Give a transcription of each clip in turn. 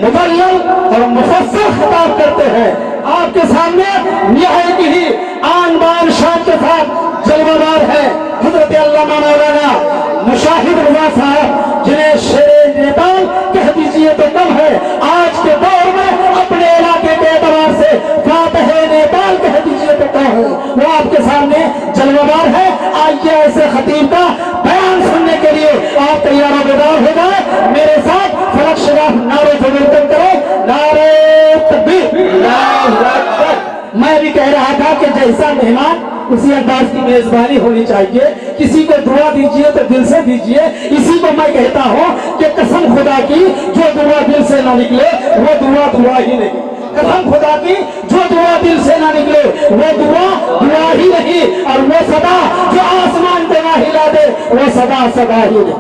मुबल्लग और मुफस्सिल खिताब करते हैं। आपके सामने निहायत ही आन बान शान के साथ जलवादार है हजरत अल्लामा मौलाना मुशाहिद रजा साहब, जिन्हें शेर नेपाल कह दीजिए तो कम है। आज के दौर में अपने इलाके के एतबार से फातह नेपाल कह दीजिए तो कम है। वो आपके सामने जलवादार है। आइए ऐसे खतीब का बयान सुनने के लिए आप तैयार बेदार हो जाए। मेरे साथ फलक शराफ नारे से वेलकम करो। नारे तकबीर। मैं भी कह रहा था कि जैसा मेहमान उसी अंदाज की मेजबानी होनी चाहिए। किसी को दुआ दीजिए तो दिल से दीजिए। इसी को मैं कहता हूँ कि कसम खुदा की जो दुआ दिल से ना निकले वो दुआ ही नहीं। कसम खुदा की जो दुआ दिल से ना निकले वो दुआ ही नहीं। और वो सदा जो आसमान पे ना हिला दे वो सदा ही नहीं।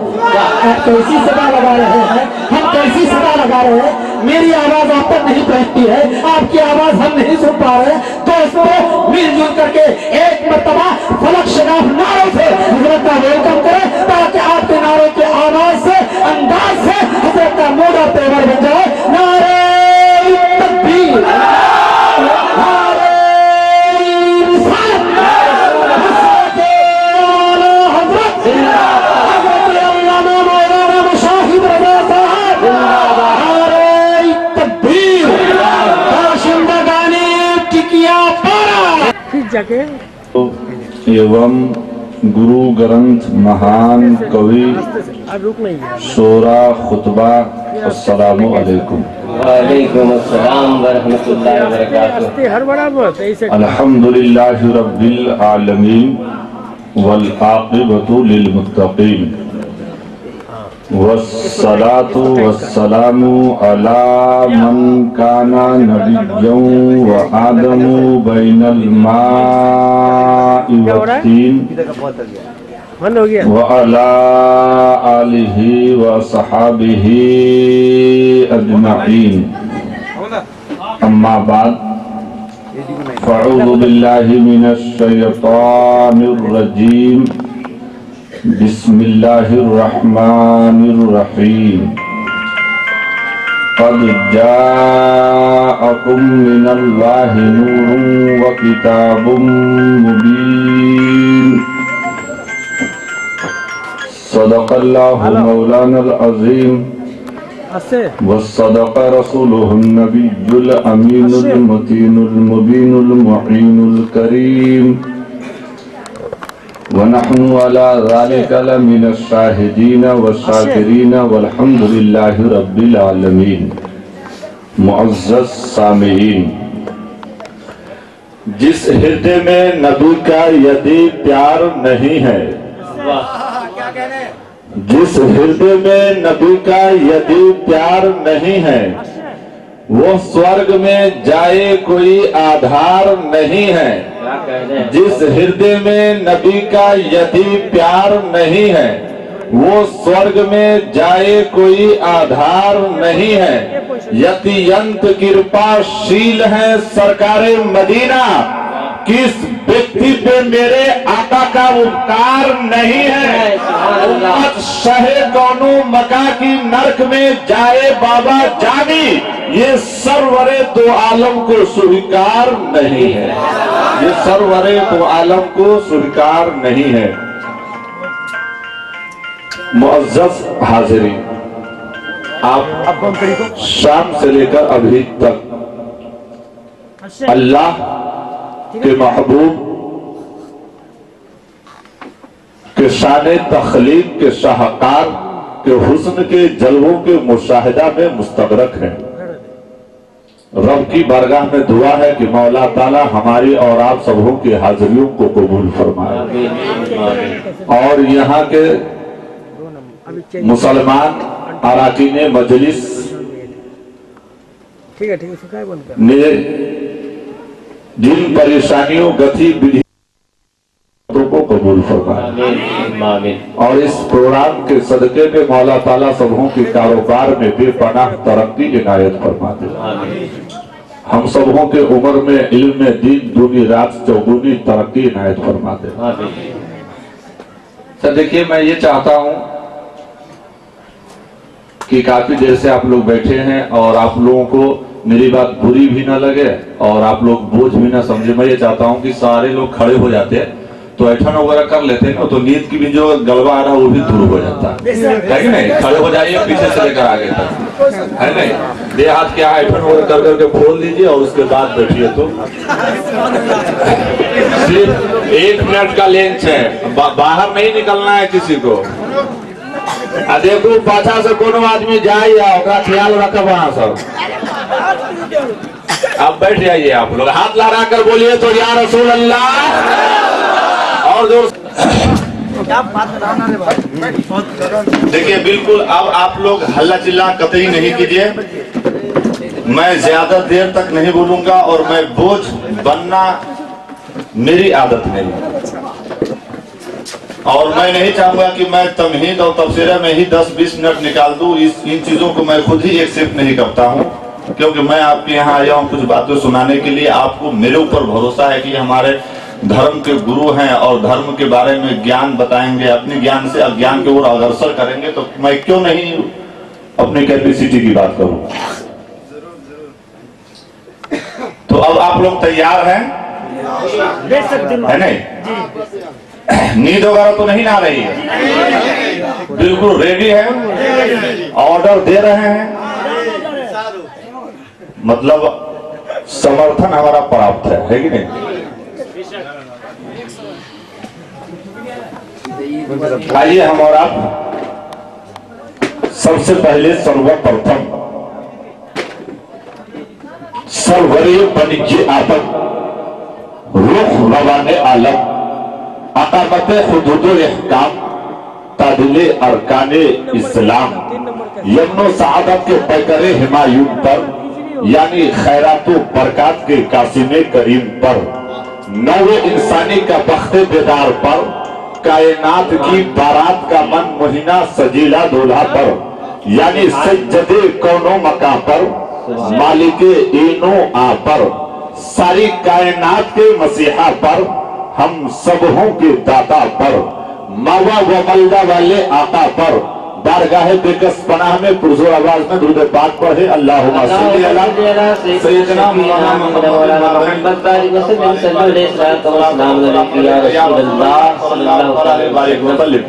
आप कैसी सदा लगा रहे हैं, हम कैसी सदा लगा रहे हैं। मेरी आवाज आप तक नहीं पहुंचती है, आपकी आवाज हम नहीं सुन पा रहे। दोस्तों मिलजुल करके एक मर्तबा फलक शराफ नारों से हजरत का वेलकम करें, ताकि आपके नारों के आवाज से अंदाज से हजरत का मूड और तेवर बन जाए। नारे तकबीर, नारे रिसालत, हजरत अल्लामा मौलाना मुशाहिद रजा साहब, नारे तकबीर, बाशिंदगाने टिकिया पारा। फिर जाके एवं गुरु ग्रंथ महान कवि शोरा खुतबा अस्सलामु अलैकुम। वालेकुम अस्सलाम व रहमतुल्लाहि व बरकातुहू। अल्हम्दुलिल्लाहि रब्बिल आलमीन वल आक़िबतु लिल मुत्तक़ीन वस्सलातु वस्सलामु अला मन काना नबिय्यन व आदमु बैनल माइ वत्तीन व अला आलिहि व सहाबिहि अजमईन। अम्मा बाद फ़अऊज़ु बिल्लाहि मिनश शैतानिर रजीम। बिस्मिल्लाहिर रहमानिर रहीम। क़द जाअकुम मिनल्लाहि नूरुन व किताबुम मुबीन। सदक़ल्लाहु मौलानल अज़ीम व सदक़ रसूलुहुन नबियुल अमीनुल मतीनुल मुबीनुल मुईनुल करीम। व नहनु अला ज़ालिका लमिनश शाहिदीन व शाकिरीन वल्हम्दुलिल्लाहि रब्बिल आलमीन। मुअज़्ज़ज़ सामीईन, जिस हृदय में नबी का यदि प्यार नहीं है, जिस हृदय में नबी का यदि प्यार नहीं है, वो स्वर्ग में जाए कोई आधार नहीं है। जिस हृदय में नबी का यदि प्यार नहीं है, वो स्वर्ग में जाए कोई आधार नहीं है। यतियंत कृपाशील है सरकारे मदीना, किस व्यक्ति पे मेरे आका का उपकार नहीं है। उम्मत शहे कौनो मका की नरक में जाए बाबा जानी, ये सरवरे दो आलम को स्वीकार नहीं है। ये सरवरे दो आलम को स्वीकार नहीं है। मुअज़्ज़ज़ हाज़िरीन, आप शाम से लेकर अभी तक अल्लाह के महबूब के शाने तख्लीक के शाहकार के हुस्न के जलवों के मुशाहिदा में मुस्तगरक है। रब की बारगाह में दुआ है कि मौला ताला हमारी और आप सबों की हाजिरियों को कबूल फरमाए और यहाँ के मुसलमान अराकीने मजलिस ने जिन परेशानियों गतिविधियों को कबूल फरमाए और इस प्रोग्राम के सदके में मौला ताला सबों के कारोबार में बेपनाह तरक्की इनायत फरमा दे। हम सबों के उम्र में इल्म में दीन दूनी रात चौगुनी तरक्की इनायत फरमा दे। सर देखिए, मैं ये चाहता हूं कि काफी देर से आप लोग बैठे हैं और आप लोगों को मेरी बात बुरी भी ना लगे और आप लोग बोझ भी ना समझे। मैं ये चाहता हूँ कि सारे लोग खड़े हो जाते हैं तो ऐठन वगैरह कर लेते हैं ना, तो नींद की भी जो गलबा आ रहा है वो भी दूर हो जाता है कि नहीं। खड़े हो जाइए पीछे से लेकर आगे तक, है नहीं। दे हाथ क्या ऐठन वगैरह कर करके खोल दीजिए और उसके बाद बैठिए। तो सिर्फ 1 मिनट का लेंच है, बाहर नहीं निकलना है किसी को। देखो पाछा से कोनो आदमी जाए या ख्याल रखब वहां सब। अब बैठ जाइए आप लोग, हाथ लहरा कर बोलिए तो या रसूल अल्लाह। और जोर देखिए, बिल्कुल अब आप लोग हल्ला चिल्ला कतई नहीं कीजिए। मैं ज्यादा देर तक नहीं बोलूंगा और मैं बोझ बनना मेरी आदत नहीं, और मैं नहीं चाहूंगा कि मैं तमहीद और तफसीरा में ही 10-20 मिनट निकाल दूं। इन चीजों को मैं खुद ही एक्सेप्ट नहीं करता हूं, क्योंकि मैं आपके यहाँ आया हूं कुछ बातें सुनाने के लिए। आपको मेरे ऊपर भरोसा है कि हमारे धर्म के गुरु हैं और धर्म के बारे में ज्ञान बताएंगे, अपने ज्ञान से अज्ञान की ओर अग्रसर करेंगे, तो मैं क्यों नहीं अपनी कैपेसिटी की बात करूं। तो अब आप लोग तैयार हैं, है नहीं? नींद वगैरह तो नहीं आ रही है? बिल्कुल रेडी है, ऑर्डर दे रहे हैं, मतलब समर्थन हमारा प्राप्त है कि नहीं? आइए हम और आप सबसे पहले सर्वप्रथम सर्वरीय वाणिज्य आतंक रुख रवाने आलम अकामत हुदूदुल इहकाम तादिले अरकाने इस्लाम यमनो सआदत के पैकरे हिमायूं पर, यानी खैरातु बरकात के कासिमे करीम पर, नौवे इंसानी का बख्ते बेदार पर, कायनात की बारात का मन मुहिना सजीला दूल्हा पर, यानी सज्जदे कौनो मका पर, मालिके इनो आ पर, सारी कायनात के मसीहा पर, हम सबहों के दाता पर, मावा व मलदा वाले आका पर, बारगाह बेकस पनाह में पुरजोर आवाज में दुरूद पाक पढ़े। अल्लाहुम्मा सल्ली अला सय्यिदना मुहम्मद बारिक वसल्लम सल्लल्लाहु अलैहि वसल्लम।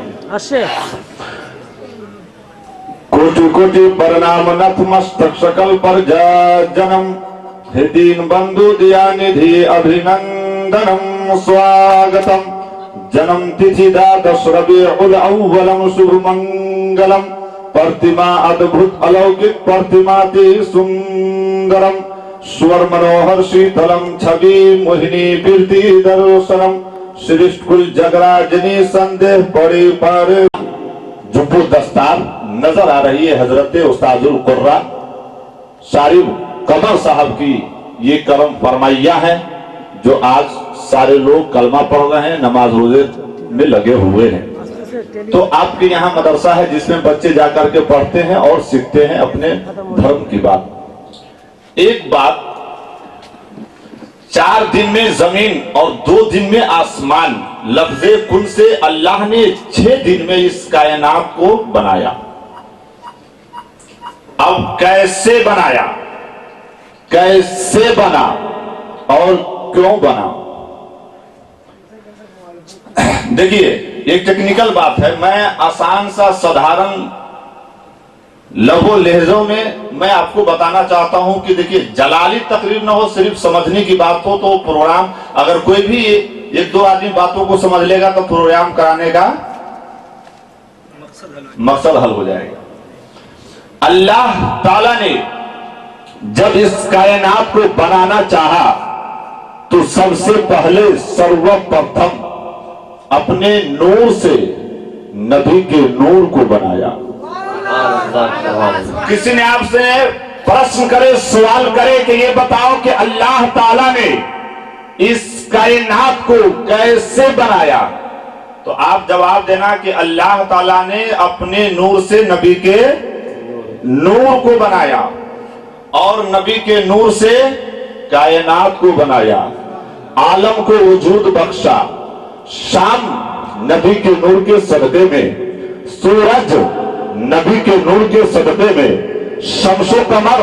कोटि कोटि प्रणाम नतमस्तक सकल पर जन्म, हे दीन बंधु दया निधि अभिनंदनम स्वागतम। जन्म तिथि द्वादश रबीउल अव्वलम शुभ मंगलम, प्रतिमा अद्भुत अलौकिक प्रतिमाति सुंदरम, स्वर मनोहर शीतलम छवि मोहिनी कीर्ति दर्शनम, श्रेष्ठ कुल जगराजनी संदेह पड़े पर। जुब्बू दस्तार नजर आ रही है हजरत उस्ताजुल कुर्रा शारिब कमर साहब की ये करम फरमाइया है, जो आज सारे लोग कलमा पढ़ रहे हैं, नमाज रोजे में लगे हुए हैं। तो आपके यहाँ मदरसा है जिसमें बच्चे जाकर के पढ़ते हैं और सीखते हैं अपने धर्म की बात। एक बात, 4 दिन में जमीन और 2 दिन में आसमान, लफ्ज़े कुन से अल्लाह ने 6 दिन में इस कायनात को बनाया। अब कैसे बनाया, कैसे बना और क्यों बना? देखिए, एक टेक्निकल बात है, मैं आसान सा साधारण लहो लहजों में मैं आपको बताना चाहता हूं कि देखिए, जलाली तकरीर ना हो, सिर्फ समझने की बात हो तो प्रोग्राम, अगर कोई भी 1-2 आदमी बातों को समझ लेगा तो प्रोग्राम कराने का मकसद हल हो जाएगा। अल्लाह ताला ने जब इस कायनात को बनाना चाहा तो सबसे पहले सर्वप्रथम अपने नूर से नबी के नूर को बनाया। किसी ने आपसे प्रश्न करे, सवाल करे कि ये बताओ कि अल्लाह ताला ने इस कायनात को कैसे बनाया, तो आप जवाब देना कि अल्लाह ताला ने अपने नूर से नबी के नूर को बनाया और नबी के नूर से कायनात को बनाया, आलम को वजूद बख्शा। शाम नबी के नूर के सदक़े में सूरज नबी के नूर के सदक़े में, शम्सो कमर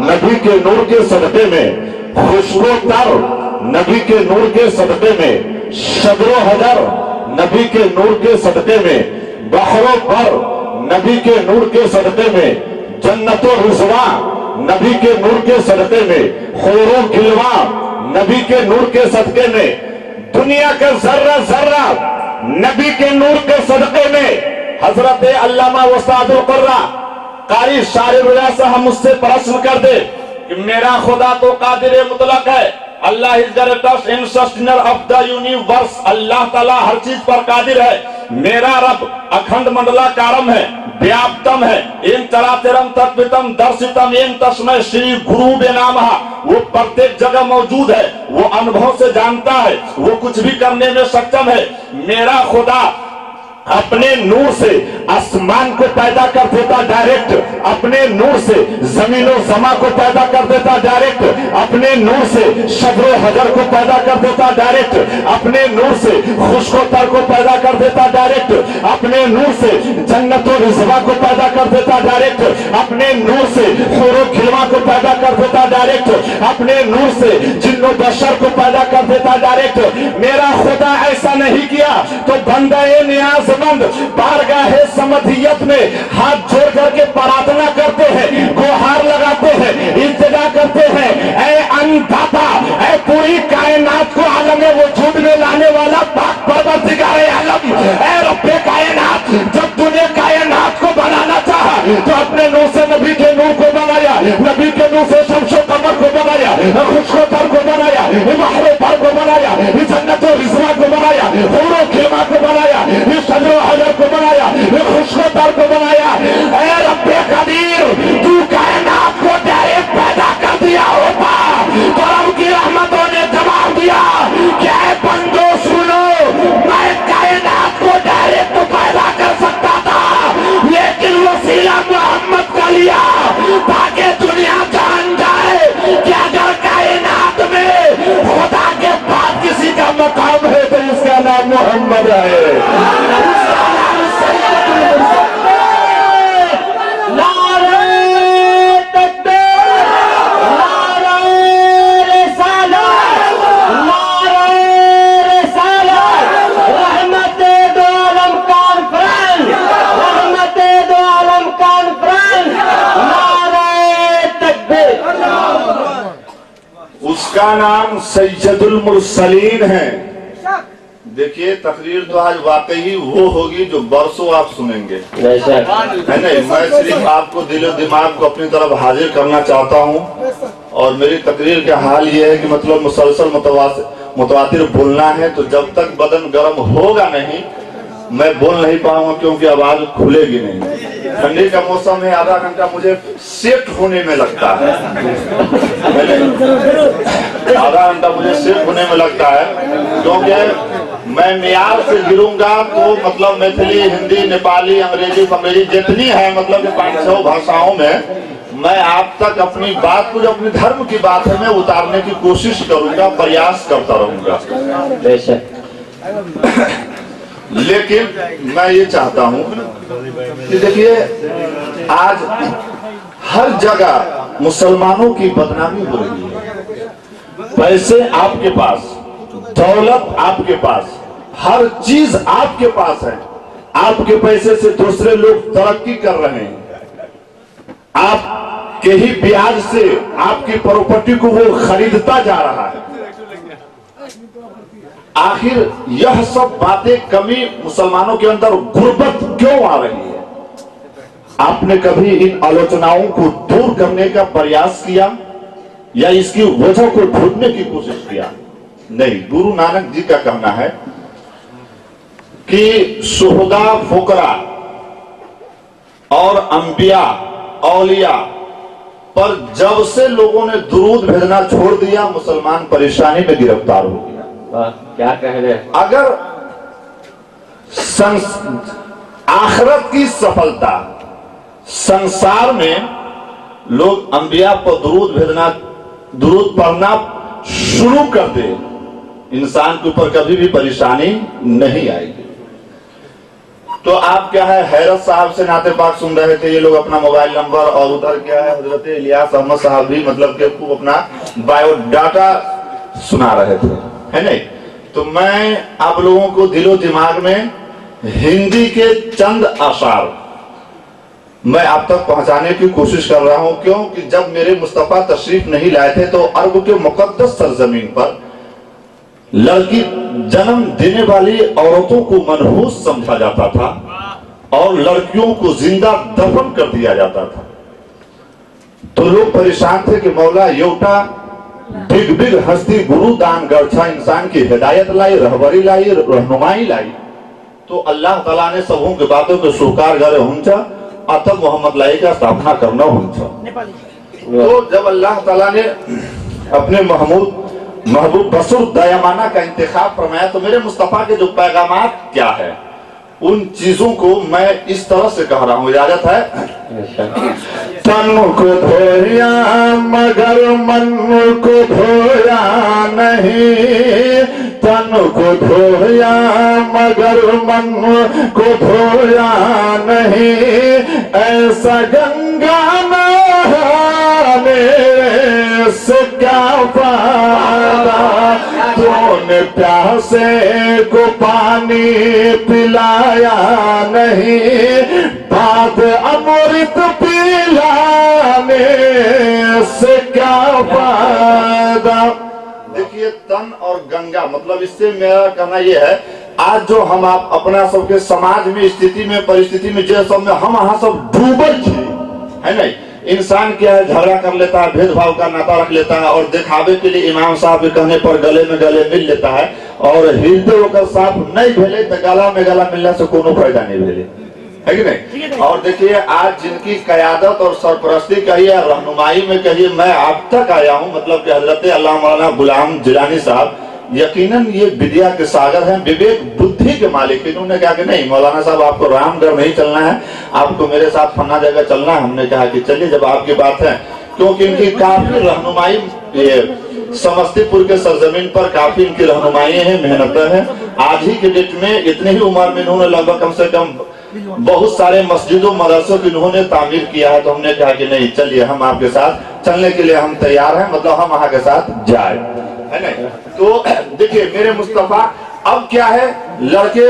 नबी के नूर के सदक़े में, खुशबू तर नबी के नूर के सदक़े में, शदरो हजर नबी के नूर के सदक़े में, बहरो पर नबी के नूर के सदक़े में, जन्नतो रिज़वा नबी के नूर के सदक़े में, हुरो गिलवा नबी के नूर के सदक़े में, दुनिया का जर्रा जर्रा नबी के नूर के सदक़े में। हजरत अल्लामा उस्तादुल क़ुर्रा कारी शारिर से हम उससे प्रश्न कर दे कि मेरा खुदा तो कादिर मुतलक है, Allah is greatest sustainer of the universe, अल्लाह ताला हर चीज पर कादिर है। मेरा रब अखंड मंडलाकारम है, व्याप्तम है, इन चराचरम तत्वितम दर्शितम इन तस्मै श्री गुरु बेनामहा, वो प्रत्येक जगह मौजूद है, वो अनुभव से जानता है, वो कुछ भी करने में सक्षम है। मेरा खुदा अपने नूर से आसमान को पैदा कर देता डायरेक्ट, अपने नूर से जमीनो समा को पैदा कर देता डायरेक्ट, अपने नूर से शबरो हजर को पैदा कर देता डायरेक्ट, अपने नूर से खुशकोतर को पैदा कर देता डायरेक्ट, अपने नूर से जन्नतो रिज़वा को पैदा कर देता डायरेक्ट, अपने नूर से हुरो खिलवा को पैदा कर देता डायरेक्ट, अपने नूर से जिन्नो बशर को पैदा कर देता डायरेक्ट। मेरा खुदा ऐसा नहीं किया तो बंदा नियाज बारगाह समधियत में हाथ जोड़ करके प्रार्थना करते हैं, गुहार लगाते हैं, इल्तिजा करते हैं, ऐ अन्नदाता, ऐ पूरी कायनात को आलम वजूद में लाने वाला पाक परवरदिगार आलम, ऐ रब्बे कायनात, जब तूने कायनात को बनाना चाहा तो अपने नूर से नबी के नूर को बनाया, नबी के नूर से शम्सो कमर को बनाया, खुशकोतर को बनाया, बहरो पर को बनाया, जन्नतो रिज़वा को बनाया, हुरो खिलवा को बनाया, शदरो हजर को बनाया, खुशकोतर को बनाया। ऐ रब्बे कदीर, तू कायनात को डायरेक्ट पैदा कर दिया होता, करम की रहमतों ने जवाब दिया क्या है बंदो सुनो, मैं कायनात को डायरेक्ट पैदा कर सकता था, लेकिन वसीला मोहम्मद का लिया ताकि दुनिया जान जाए कि अगर कायनात में खुदा के बाद किसी का मकाम है तो इसका नाम मोहम्मद है। उसका नाम सैयदुल मुरसलीन है। देखिए तकरीर तो आज वाकई वो होगी जो बरसों आप सुनेंगे, है नहीं। मैं सिर्फ आपको दिलो दिमाग को अपनी तरफ हाजिर करना चाहता हूँ और मेरी तकरीर का हाल ये है कि मतलब मुसलसल मुतवातिर बोलना है, तो जब तक बदन गर्म होगा नहीं मैं बोल नहीं पाऊंगा क्योंकि आवाज खुलेगी नहीं। ठंडी का मौसम है, आधा घंटा मुझे सेट होने में लगता है, आधा घंटा मुझे सेट होने में लगता है क्योंकि मैं मियार से गिरूंगा तो मतलब मैथिली, हिंदी, नेपाली, अंग्रेजी जितनी है मतलब 500 भाषाओं में मैं आप तक अपनी बात को, जो अपने धर्म की बात है, मैं उतारने की कोशिश करूंगा, प्रयास करता रहूंगा। लेकिन मैं ये चाहता हूं कि देखिए आज हर जगह मुसलमानों की बदनामी हो रही है। पैसे आपके पास, दौलत आपके पास, हर चीज आपके पास है, आपके पैसे से दूसरे लोग तरक्की कर रहे हैं, आपके ही ब्याज से आपकी प्रॉपर्टी को वो खरीदता जा रहा है। आखिर यह सब बातें कमी मुसलमानों के अंदर गुर्बत क्यों आ रही है? आपने कभी इन आलोचनाओं को दूर करने का प्रयास किया या इसकी वजह को ढूंढने की कोशिश किया? नहीं। गुरु नानक जी का कहना है कि सुहदा फुकरा और अंबिया औलिया पर जब से लोगों ने दुरूद भेजना छोड़ दिया, मुसलमान परेशानी में गिरफ्तार हो गया। क्या कह रहे हैं? अगर आखिरत की सफलता संसार में लोग अंबिया पर दुरूद पढ़ना शुरू कर दे, इंसान के ऊपर कभी भी परेशानी नहीं आएगी। तो आप क्या है हैरत साहब से नाते पाक सुन रहे थे, ये लोग अपना मोबाइल नंबर, और उधर क्या है हजरत इलियास अहमद साहब भी मतलब के खूब अपना बायोडाटा सुना रहे थे, है नहीं। तो मैं आप लोगों को दिलो दिमाग में हिंदी के चंद आसार मैं आप तक पहुंचाने की कोशिश कर रहा हूं। क्यों कि जब मेरे मुस्तफा तशरीफ नहीं लाए थे तो अरब के मुकद्दस सरजमीन पर लड़की जन्म देने वाली औरतों को मनहूस समझा जाता था और लड़कियों को जिंदा दफन कर दिया जाता था। तो लोग परेशान थे कि मौला योटा बिग बिग हस्ती गुरु दान गढ़ा इंसान की हिदायत लाई, रहबरी लाई, रहनुमाई लाई। तो अल्लाह ताला ने सबों की बातों को स्वीकार करे हुंचा अतः मोहम्मद लाई का स्थापना करना हुंचा। तो जब अल्लाह ताला ने अपने महबूब बसुर दयामाना का इंतखाब फरमाया तो मेरे मुस्तफा के जो पैगामात क्या है उन चीजों को मैं इस तरह से कह रहा हूं। इजाजत है। तन को धोया मगर मन को धोया नहीं, तन को धोया मगर मन को धोया नहीं, ऐसा गंगा नहाने से क्या फायदा, तूने प्यासे को पानी पिलाया नहीं, बाद अमृत पिलाने से क्या फायदा। देखिए तन और गंगा मतलब इससे मेरा कहना यह है आज जो हम आप अपना सबके समाज में स्थिति में परिस्थिति में जो सब में हम यहाँ सब डूबल थे, है नहीं। इंसान क्या है झगड़ा कर लेता है, भेदभाव का नाता रख लेता है और दिखावे के लिए इमाम साहब के कहने पर गले में गले मिल लेता है और हृदय होकर साफ नहीं भेले तो गला में गला मिलने से कोनो फायदा नहीं भेले, है कि नहीं। और देखिए आज जिनकी कयादत और सरपरस्ती कहिए रहनुमाई में कहिए मैं आप तक आया हूँ, मतलब कि हजरत अल्लामा मौलाना गुलाम जिलानी साहब यकीनन ये विद्या के सागर हैं, विवेक बुद्धि के मालिक। इन्होंने कहा कि नहीं मौलाना साहब आपको रामगढ़ नहीं चलना है, आपको मेरे साथ फन्ना जगह चलना है। हमने कहा कि चलिए जब आपकी बात है, क्योंकि इनकी काफी रहनुमाई ये समस्तीपुर के सरजमीन पर काफी इनकी रहनुमाई है, मेहनत है। आज ही के डेट में इतनी ही उम्र में इन्होंने लगभग कम से कम बहुत सारे मस्जिदों मदरसों की इन्होंने तामीर किया है। तो हमने कहा कि नहीं चलिए हम आपके साथ चलने के लिए हम तैयार हैं, मतलब हम वहां के साथ जाए, है नहीं। तो देखिए मेरे मुस्तफा अब क्या है, लड़के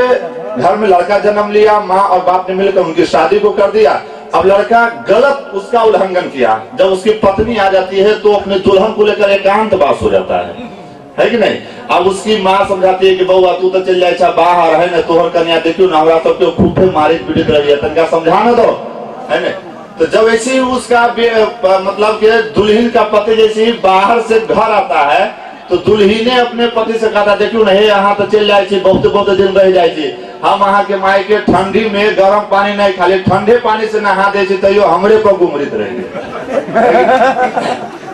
घर में लड़का जन्म लिया, माँ और बाप ने मिलकर उनकी शादी को कर दिया। अब लड़का गलत उसका उल्लंघन किया, जब उसकी पत्नी आ जाती है तो अपने दुल्हन को लेकर एकांतवास हो जाता है कि नहीं। अब उसकी माँ समझाती है कि बउआ तू तो चल जाए बाहर, है ना, तोहर कन्या देखियो ना हमरा सबके खूबे मारे पीड़ित रही है, तनका समझाना दो, है ना। तो जब ऐसे ही उसका मतलब कि दुल्हन का पति जैसे ही बाहर से घर आता है तो दुल्ही ने अपने पति से कहा देखियो ना यहाँ तो चल जाए बहुत बहुत दिन रह जाए, हम अहाँ के माई के ठंडी में गर्म पानी नहीं खाली ठंडे पानी से नहा दे तैयो हमरे पर गुमरित रहेंगे।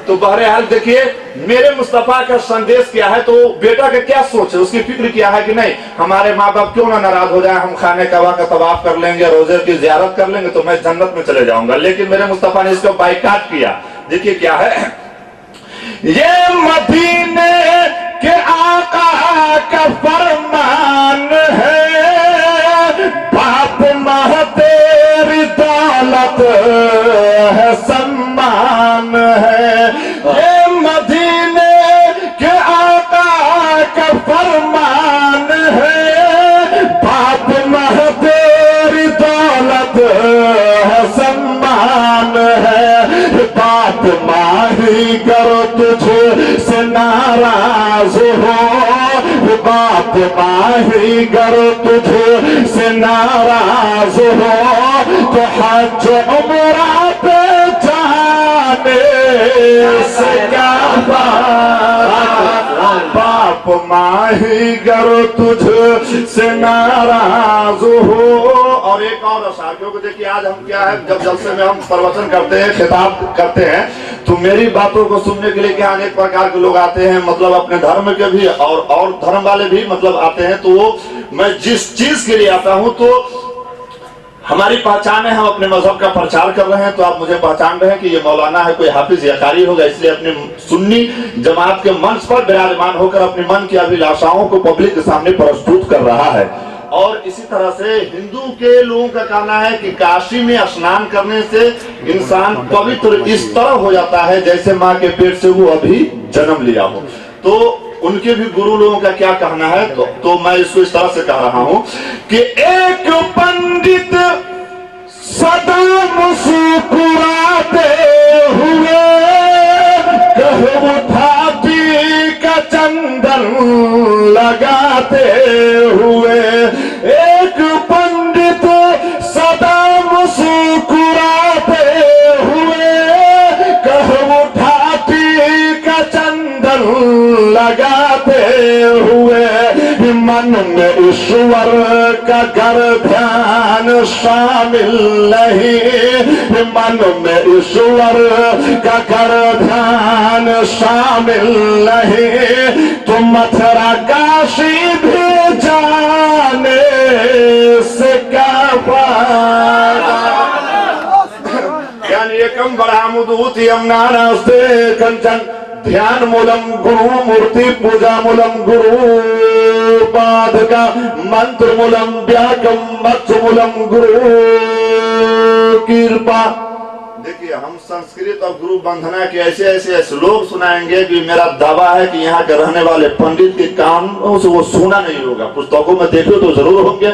तो बहरहाल देखिए मेरे मुस्तफा का संदेश क्या है, तो बेटा का क्या सोच है, उसकी फिक्र क्या है कि नहीं हमारे माँ बाप क्यों ना नाराज हो जाए, हम खाने कबा का तवाफ कर लेंगे, रोजे की जियारत कर लेंगे तो मैं जन्नत में चले जाऊंगा। लेकिन मेरे मुस्तफा ने इसको बाइकाट किया। देखिए क्या है, ये मदीने के आका का फरमान है, बाप माँ तेरी दौलत है सम्मान है। ये मदीने के आका का फरमान है, बाप माँ तेरी दौलत है सम्मान है। बाप माँ ही करो तुझे से नाराज हो, बाप माँ ही करो तुझे से नाराज हो, तो हज उम्रा पे जाने से क्या बाप माँ ही करो तुझे से नाराज हो। और एक और साथियों को देखिए आज हम क्या है, जब जलसे में हम प्रवचन करते हैं, खिताब करते हैं, तो मेरी बातों को सुनने के लिए क्या अनेक प्रकार के लोग आते हैं, मतलब अपने धर्म के भी और धर्म वाले भी मतलब आते हैं। तो वो मैं जिस चीज के लिए आता हूं तो हमारी पहचान है, हम अपने मजहब का प्रचार कर रहे हैं, तो आप मुझे पहचान रहे हैं कि ये मौलाना है, कोई हाफिज या कारी होगा, इसलिए अपने सुन्नी जमात के मंच पर विराजमान होकर अपने मन की अभिलाषाओं को पब्लिक के सामने प्रस्तुत कर रहा है। और इसी तरह से हिंदू के लोगों का कहना है कि काशी में स्नान करने से इंसान पवित्र इस तरह हो जाता है जैसे माँ के पेट से वो अभी जन्म लिया हो। तो उनके भी गुरु लोगों का क्या कहना है, तो मैं इसको इस तरह से कह रहा हूं कि एक पंडित सदा मुस्कुराते हुए कह उठाती का चंदन लगाते हुए, एक पंडित सदा मुस्कुराते हुए कह उठाती का चंदन लगाते हुए, मन में ईश्वर का कर ध्यान शामिल नहीं, मन में ईश्वर का कर ध्यान शामिल नहीं, तो मथुरा काशी भी जाने से क्या फायदा। यानी एकम ब्रह्मदूत यमुनास्ते कंचन ध्यान मूलम गुरु मूर्ति पूजा मूलम गुरु पादका मंत्र मूलम व्याकम मत्स्य मूलम गुरु कृपा। देखिए हम संस्कृत और गुरु वंदना के ऐसे ऐसे श्लोक सुनाएंगे कि मेरा दावा है कि यहाँ के रहने वाले पंडित के कानों से वो सुना नहीं होगा। पुस्तकों में देखो तो जरूर होंगे,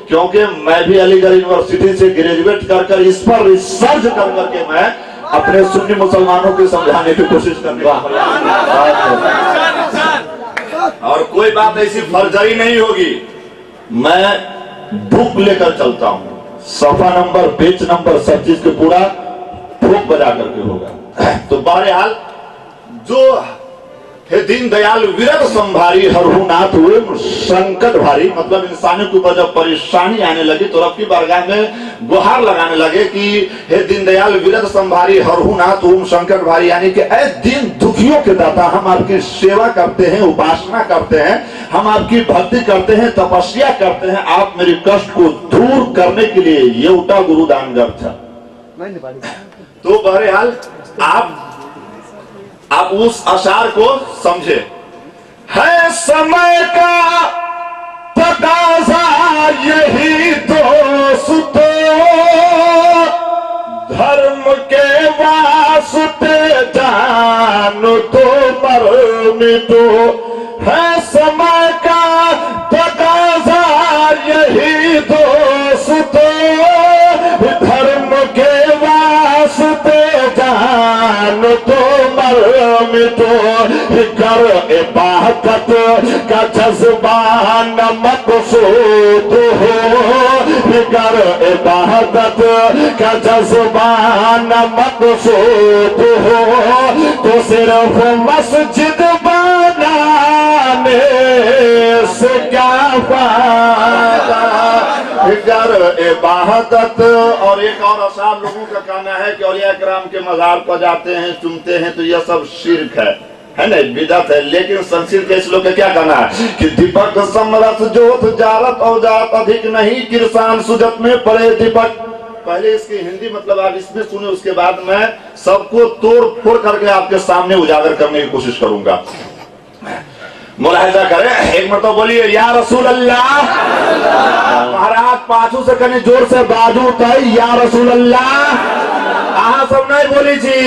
क्योंकि मैं भी अलीगढ़ यूनिवर्सिटी से ग्रेजुएट कर इस पर रिसर्च कर करके मैं अपने सुन्नी मुसलमानों को समझाने की कोशिश करने और कोई बात ऐसी फर्जरी नहीं होगी। मैं बुक लेकर चलता हूँ, सफा नंबर पेज नंबर सब चीज के पूरा फूक बजा करके होगा। तो बहरहाल जो हे दीनदयाल विरत संभारी हरहुनाथ हुए संकट भारी, मतलब इंसानों के ऊपर जब परेशानी आने लगी तो रब की बारगाह में गुहार लगाने लगे कि हे दीनदयाल विरत संभारी हरहुनाथ हुए संकट भारी, यानी कि ऐ दीन दुखियों के दाता, हम आपकी सेवा करते हैं, उपासना करते हैं, हम आपकी भक्ति करते हैं, तपस्या करते हैं, आप मेरे कष्ट को दूर करने के लिए ये उठा गुरुदान गर्थ। तो बहरहाल आप उस अशार को समझे। है समय का तकाज़ा यही दोस्तों, धर्म के वास्ते जान तो मर मिटो, है समय का तकाज़ा यही दोस्तों, धर्म के वास्ते जान तो मिटो, कर इबादत का जज्बा न मकसूद हो, कर इबादत का जज्बा न मकसूद हो, तो सिर्फ मस्जिद बनाने से क्या फायदा। कर इबादत। और एक और आसान लोगों का कहना है कि औलिया किराम के मज़ार पर जाते हैं, चुमते हैं, तो यह सब शिर्क है ना, बिदअत है। लेकिन संस्कृत के इस लोग का क्या कहना है कि दीपक समरस जोत जारत और जात अधिक नहीं, किरसान सुजत में पड़े दीपक। पहले इसकी हिंदी मतलब आप इसमें सुने, उसके बाद मैं सबको तोड़ फोड़ करके आपके सामने उजागर करने की कोशिश करूंगा। मुलाहिजा करें, एक मरतबा बोलिए या रसूल अल्लाह। महाराज पाछू से कहीं जोर से बाजू तय या रसूल अल्लाह। आहा सब नहीं बोली जी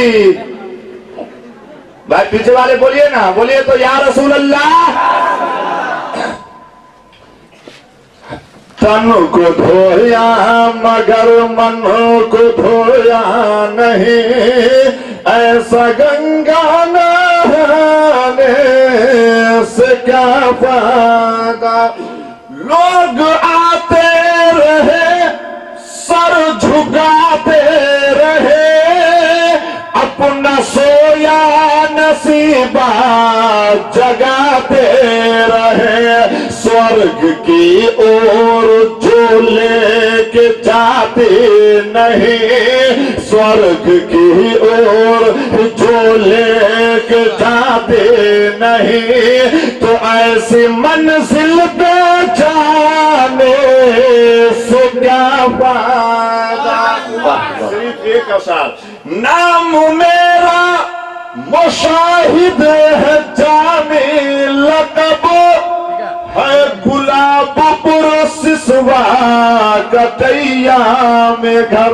भाई, पीछे वाले बोलिए ना, बोलिए तो या रसूल अल्लाह। तन को धोया मगर मन को धोया नहीं, ऐसा गंगा नहाने से क्या फायदा। लोग आते रहे सर झुकाते रहे, अपना सोया नसीबा जगाते रहे, स्वर्ग की ओर जो लेके जाते नहीं, स्वर्ग की ओर जो लेके जाते नहीं, तो ऐसी मंजिल पे जाने से क्या फायदा। सिर्फ एक अशार, नाम मेरा मुशाहिद है जामी, लक़ब है गुलाब पुरस सिसवा कटैया में घर।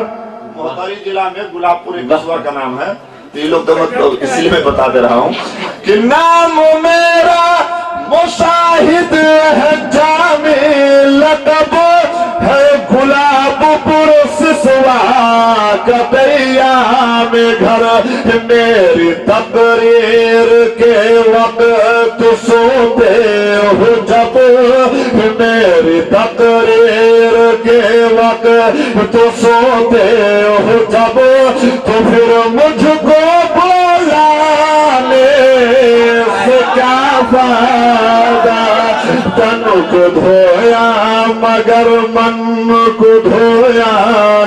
मोहतारी जिला में गुलाबपुर एक कस्बा का नाम है, तो ये लोग तो मतलब इसलिए मैं बता दे रहा हूँ कि नाम मेरा मुशाहिद है जामे, लकब है गुलाबपुर सिसवा कटैया में घर। मेरी तकरीर के वक्त सोते हो जब, मेरी तकरीर के वक्त सोते हो जब, तो फिर मुझको बुलाने से क्या फायदा। तन को धोया मगर मन को धोया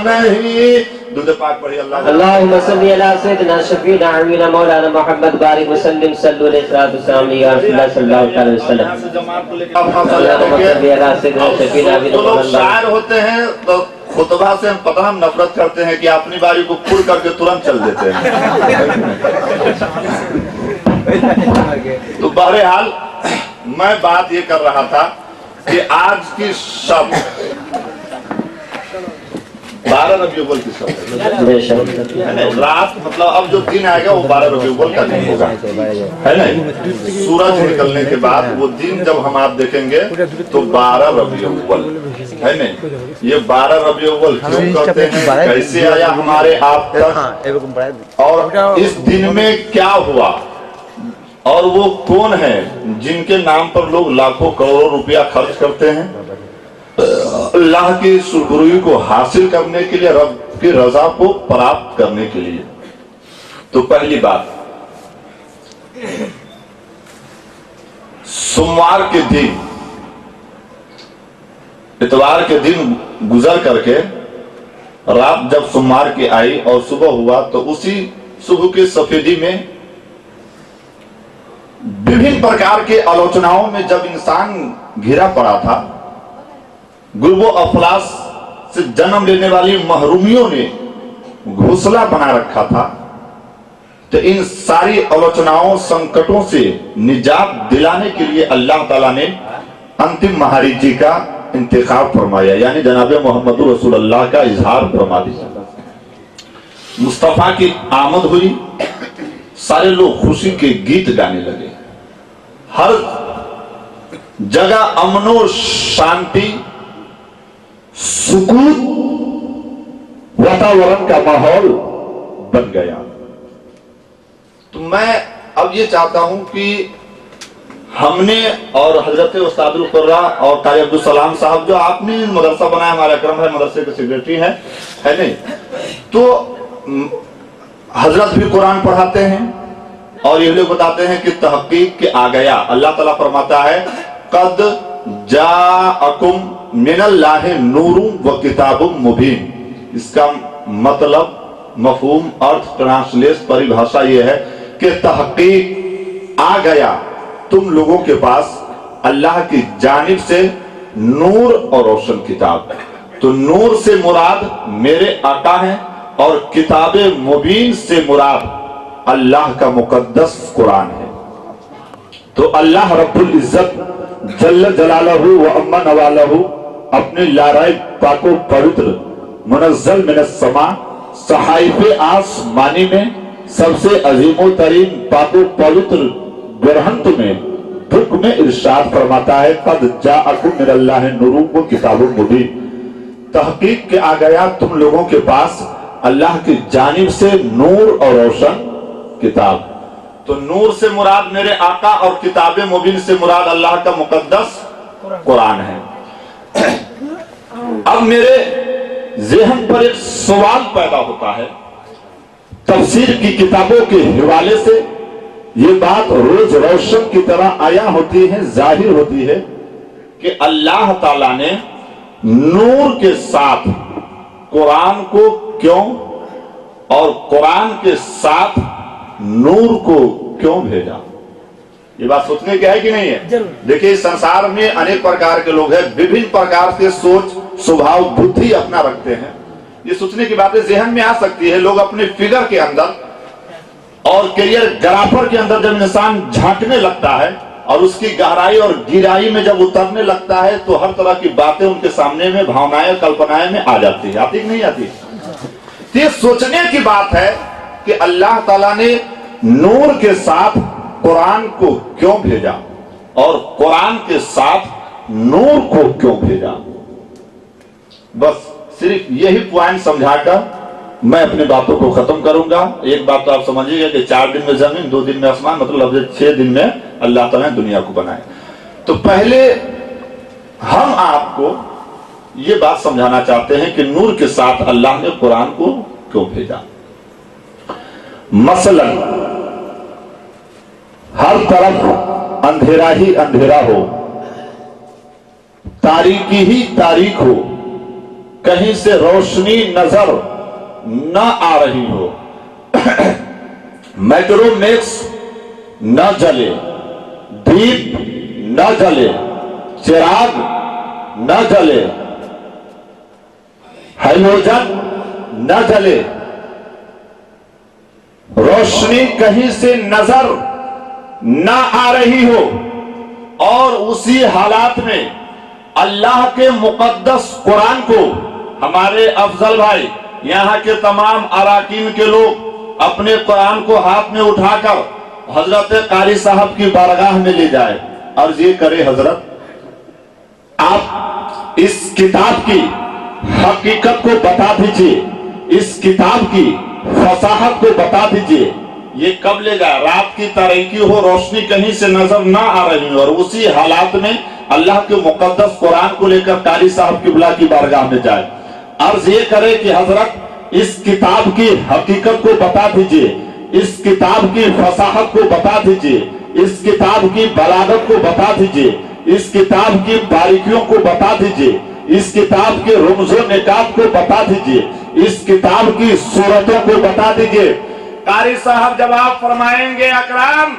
नहीं। दूध पाक पढ़ी अल्लाह। अल्लाहुम्मा सल्ली अला सय्यिदिना शफीना अमीना मौलाना मुहम्मद बारिक वसल्लम सल्लल्लाहु अलैहि वसल्लम या रसूलुल्लाह सल्लल्लाहु अलैहि वसल्लम। तो लोग शायर होते हैं तो खुतबा से हम पता हम नफरत करते हैं कि अपनी बारी को फुल करके तुरंत चल देते हैं। तो बहरहाल मैं बात ये कर रहा था कि आज की शब्द 12 रबीउल अव्वल की शब्द है, रात मतलब अब जो दिन आएगा वो 12 रबीउल अव्वल का दिन होगा, है ना। सूरज निकलने के बाद वो दिन जब हम आप देखेंगे तो 12 रबीउल अव्वल है ना। ये 12 रबीउल अव्वल क्यों करते हैं, कैसे आया हमारे आप तक, और इस दिन में क्या हुआ, और वो कौन है जिनके नाम पर लोग लाखों करोड़ों रुपया खर्च करते हैं अल्लाह की सुरगुरुई को हासिल करने के लिए, रब की रजा को प्राप्त करने के लिए। तो पहली बात, सोमवार के दिन, इतवार के दिन गुजर करके रात जब सोमवार की आई और सुबह हुआ, तो उसी सुबह के सफेदी में विभिन्न प्रकार के आलोचनाओं में जब इंसान घिरा पड़ा था, गुर्बो अफलास से जन्म लेने वाली महरूमियों ने घोंसला बना रखा था, तो इन सारी आलोचनाओं संकटों से निजात दिलाने के लिए अल्लाह ताला ने अंतिम महारिजी का इंतखाब फरमाया, यानी जनाब मोहम्मद रसूलुल्लाह का इजहार फरमा दिया। मुस्तफा की आमद हुई, सारे लोग खुशी के गीत गाने लगे, हर जगह अमनो शांति सुकून वातावरण का माहौल बन गया। तो मैं अब ये चाहता हूं कि हमने और हजरत उस्तादुल कुर्रा और कारी अब्दुल सलाम साहब, जो आपने मदरसा बनाया, हमारा अकरम है, मदरसे के सेक्रेटरी है नहीं, तो हजरत भी कुरान पढ़ाते हैं और ये लोग बताते हैं कि तहकीक के आ गया। अल्लाह ताला फरमाता है कद जाअकुम मिनल्लाहि नूरुम व किताबुम मुबीन। इसका मतलब मफहूम, अर्थ, ट्रांसलेशन, परिभाषा ये है कि तहकीक आ गया तुम लोगों के पास अल्लाह की जानिब से नूर और रोशन किताब। तो नूर से मुराद मेरे आका हैं और किताबे मुबीन से मुराद अल्लाह का मुकद्दस कुरान है। तो अल्लाह रब्बुल इज्जत जल्ल जलालहू व अम्मा नवालहू अपने लाराय पाको पवित्र मुनज़्ज़ल मिनस समा सहाइफे आसमानी में सबसे अजीमो तरीन पाको पवित्र ग्रंथ में बुक में इरशाद फरमाता है कद जाअकुम मिनल्लाहि नूरुम व किताबुम मुबीन। तहकीक के आ गया तुम लोगों के पास अल्लाह की जानिब से नूर और रोशन किताब। तो नूर से मुराद मेरे आका और किताबे मुबीन से मुराद अल्लाह का मुकद्दस कुरान है। अब मेरे ज़हन पर एक सवाल पैदा होता है, तफसीर की किताबों के हवाले से ये बात रोज रोशन की तरह आया होती है, जाहिर होती है कि अल्लाह ताला ने नूर के साथ कुरान को क्यों और कुरान के साथ नूर को क्यों भेजा। ये बात सोचने की है कि नहीं है। देखिए इस संसार में अनेक प्रकार के लोग हैं, विभिन्न प्रकार से सोच स्वभाव बुद्धि अपना रखते हैं। ये सोचने की बातें जहन में आ सकती है। लोग अपने फिगर के अंदर और करियर ग्राफर के अंदर जब इंसान झांकने लगता है और उसकी गहराई और गिराई में जब उतरने लगता है तो हर तरह की बातें उनके सामने में, भावनाएं, कल्पनाएं में आ जाती है। आती कि नहीं आती? तो ये सोचने की बात है कि अल्लाह ताला ने नूर के साथ कुरान को क्यों भेजा और कुरान के साथ नूर को क्यों भेजा। बस सिर्फ यही पॉइंट समझाकर मैं अपनी बातों को खत्म करूंगा। एक बात तो आप समझिएगा कि 4 दिन में जमीन, 2 दिन में आसमान, मतलब 6 दिन में अल्लाह ताला ने दुनिया को बनाया। तो पहले हम आपको ये बात समझाना चाहते हैं कि नूर के साथ अल्लाह ने कुरान को क्यों भेजा। मसलन हर तरफ अंधेरा ही अंधेरा हो, तारीकी ही तारीख हो, कहीं से रोशनी नजर न आ रही हो, मैक्रोमैक्स न जले, दीप न जले, चिराग न जले, हाइड्रोजन न जले, रोशनी कहीं से नजर न आ रही हो, और उसी हालात में अल्लाह के मुकद्दस कुरान को हमारे अफजल भाई, यहाँ के तमाम अराकीन के लोग अपने कुरान को हाथ में उठाकर हजरत कारी साहब की बारगाह में ले जाए और ये करे, हजरत आप इस किताब की हकीकत को बता दीजिए, इस किताब की फसाहत को बता दीजिए। ये कब ले जाए? रात की तारीकी हो, रोशनी कहीं से नजर ना आ रही हो, और उसी हालात में अल्लाह के मुकद्दस कुरान को लेकर कारी साहब किबला की बारगाह में जाए, अर्ज ये करे कि हजरत इस किताब की हकीकत को बता दीजिए, इस किताब की फसाहत को बता दीजिए, इस किताब की बलागत को बता दीजिए, इस किताब की बारीकियों को बता दीजिए, इस किताब के रुमज़ो निकात को बता दीजिए, इस किताब की सूरतों को बता दीजिए। कारी साहब जवाब फरमाएंगे, अकराम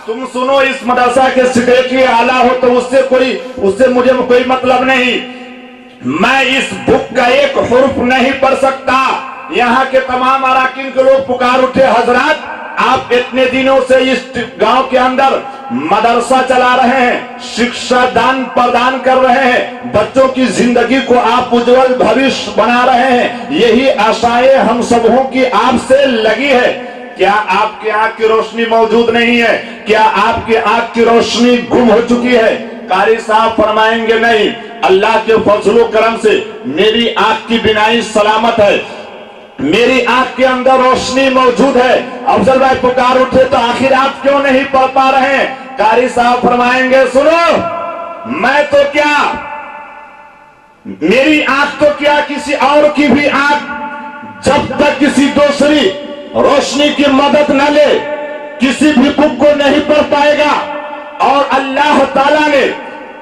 तुम सुनो, इस मदरसा के सेक्रेटरी आला हो तो उससे मुझे कोई मतलब नहीं, मैं इस बुक का एक हुर्फ नहीं पढ़ सकता। यहाँ के तमाम अराकीन के लोग पुकार उठे, हजरत आप इतने दिनों से इस गांव के अंदर मदरसा चला रहे हैं, शिक्षा दान प्रदान कर रहे हैं, बच्चों की जिंदगी को आप उज्जवल भविष्य बना रहे हैं, यही आशाएं हम सबों की आपसे लगी है। क्या आपकी आंख की रोशनी मौजूद नहीं है? क्या आपकी आंख की रोशनी गुम हो चुकी है? कारी साहब फरमाएंगे, नहीं, अल्लाह के फजलो करम से मेरी आंख की बिनाई सलामत है, मेरी आंख के अंदर रोशनी मौजूद है। अफजल भाई पुकार उठे, तो आखिर आप क्यों नहीं पढ़ पा रहे हैं? कारी साहब फरमाएंगे, सुनो, मैं तो क्या, मेरी आंख तो क्या, किसी और की भी आंख जब तक किसी दूसरी रोशनी की मदद न ले किसी भी बुक को नहीं पढ़ पाएगा। और अल्लाह ताला ने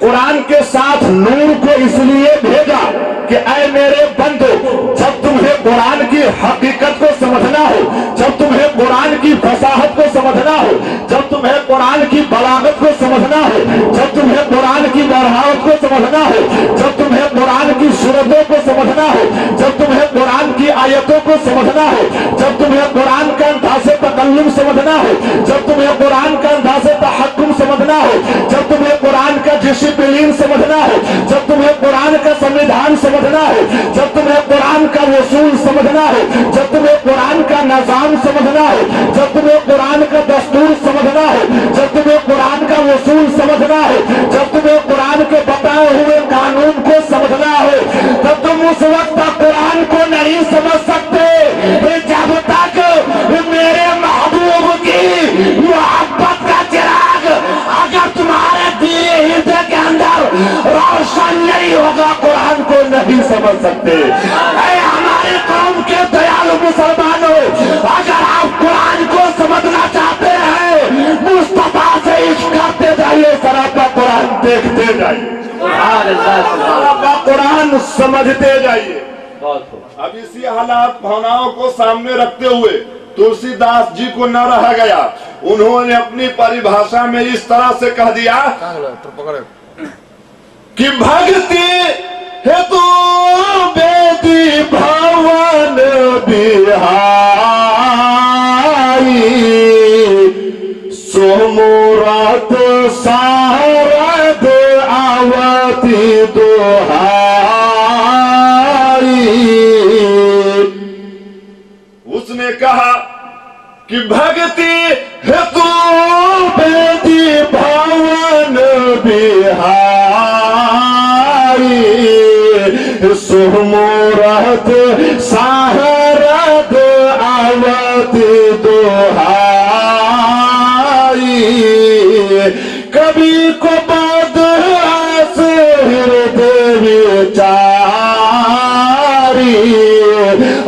कुरान के साथ नूर को इसलिए भेजा कि ऐ मेरे बंदो, जब तुम्हें कुरान की हकीकत को समझना हो, जब तुम्हें कुरान की फसाहत को समझना हो, जब तुम्हें कुरान की बलागत को समझना हो, जब तुम्हें कुरान की बरहावत को समझना हो, जब तुम्हें कुरान की सूरतों को समझना हो, जब तुम्हें कुरान की आयतों को समझना हो, जब तुम्हें कुरान का अंदाज़े तकल्लुम समझना हो, जब तुम्हें कुरान का अंदाज़े तहक्कुम समझना हो, जब तुम्हें कुरान का डिसिप्लिन समझना हो, जब तुम्हें कुरान का संविधान समझना हो, जब तुम्हें कुरान का वसूल समझना हो, जब तुम्हें कुरान का निजाम समझना हो, जब तुम्हें कुरान का दस्तूर समझना हो, जब तुम्हें कुरान का वसूल समझना हो, जब तुम्हें कुरान के बताए हुए कानून को समझना हो, तब तुम उस वक्त कुरान को नहीं समझ सकते जब तक मेरे महबूब की मोहब्बत का चिराग अगर तुम्हारे दिल हृदय के अंदर रोशन नहीं होगा, कुरान को नहीं समझ सकते। हमारे कौम के दयालु मुसलमानों, अगर आप कुरान को समझना चाहते हैं, मुस्तफा से इश्क करते जाइए, सरापा कुरान देखते जाइए, सरापा कुरान समझते जाइए। अब इसी हालात भावनाओं को सामने रखते हुए तुलसीदास जी को न रहा गया, उन्होंने अपनी परिभाषा में इस तरह से कह दिया कि भक्ति है तो बेदी भवन बिहाई, सोमोरात सा करती है तू बेदी भवन बिहारी सुमूरत साहरद आवती दोहाई कभी को बाद से हृदय विचारी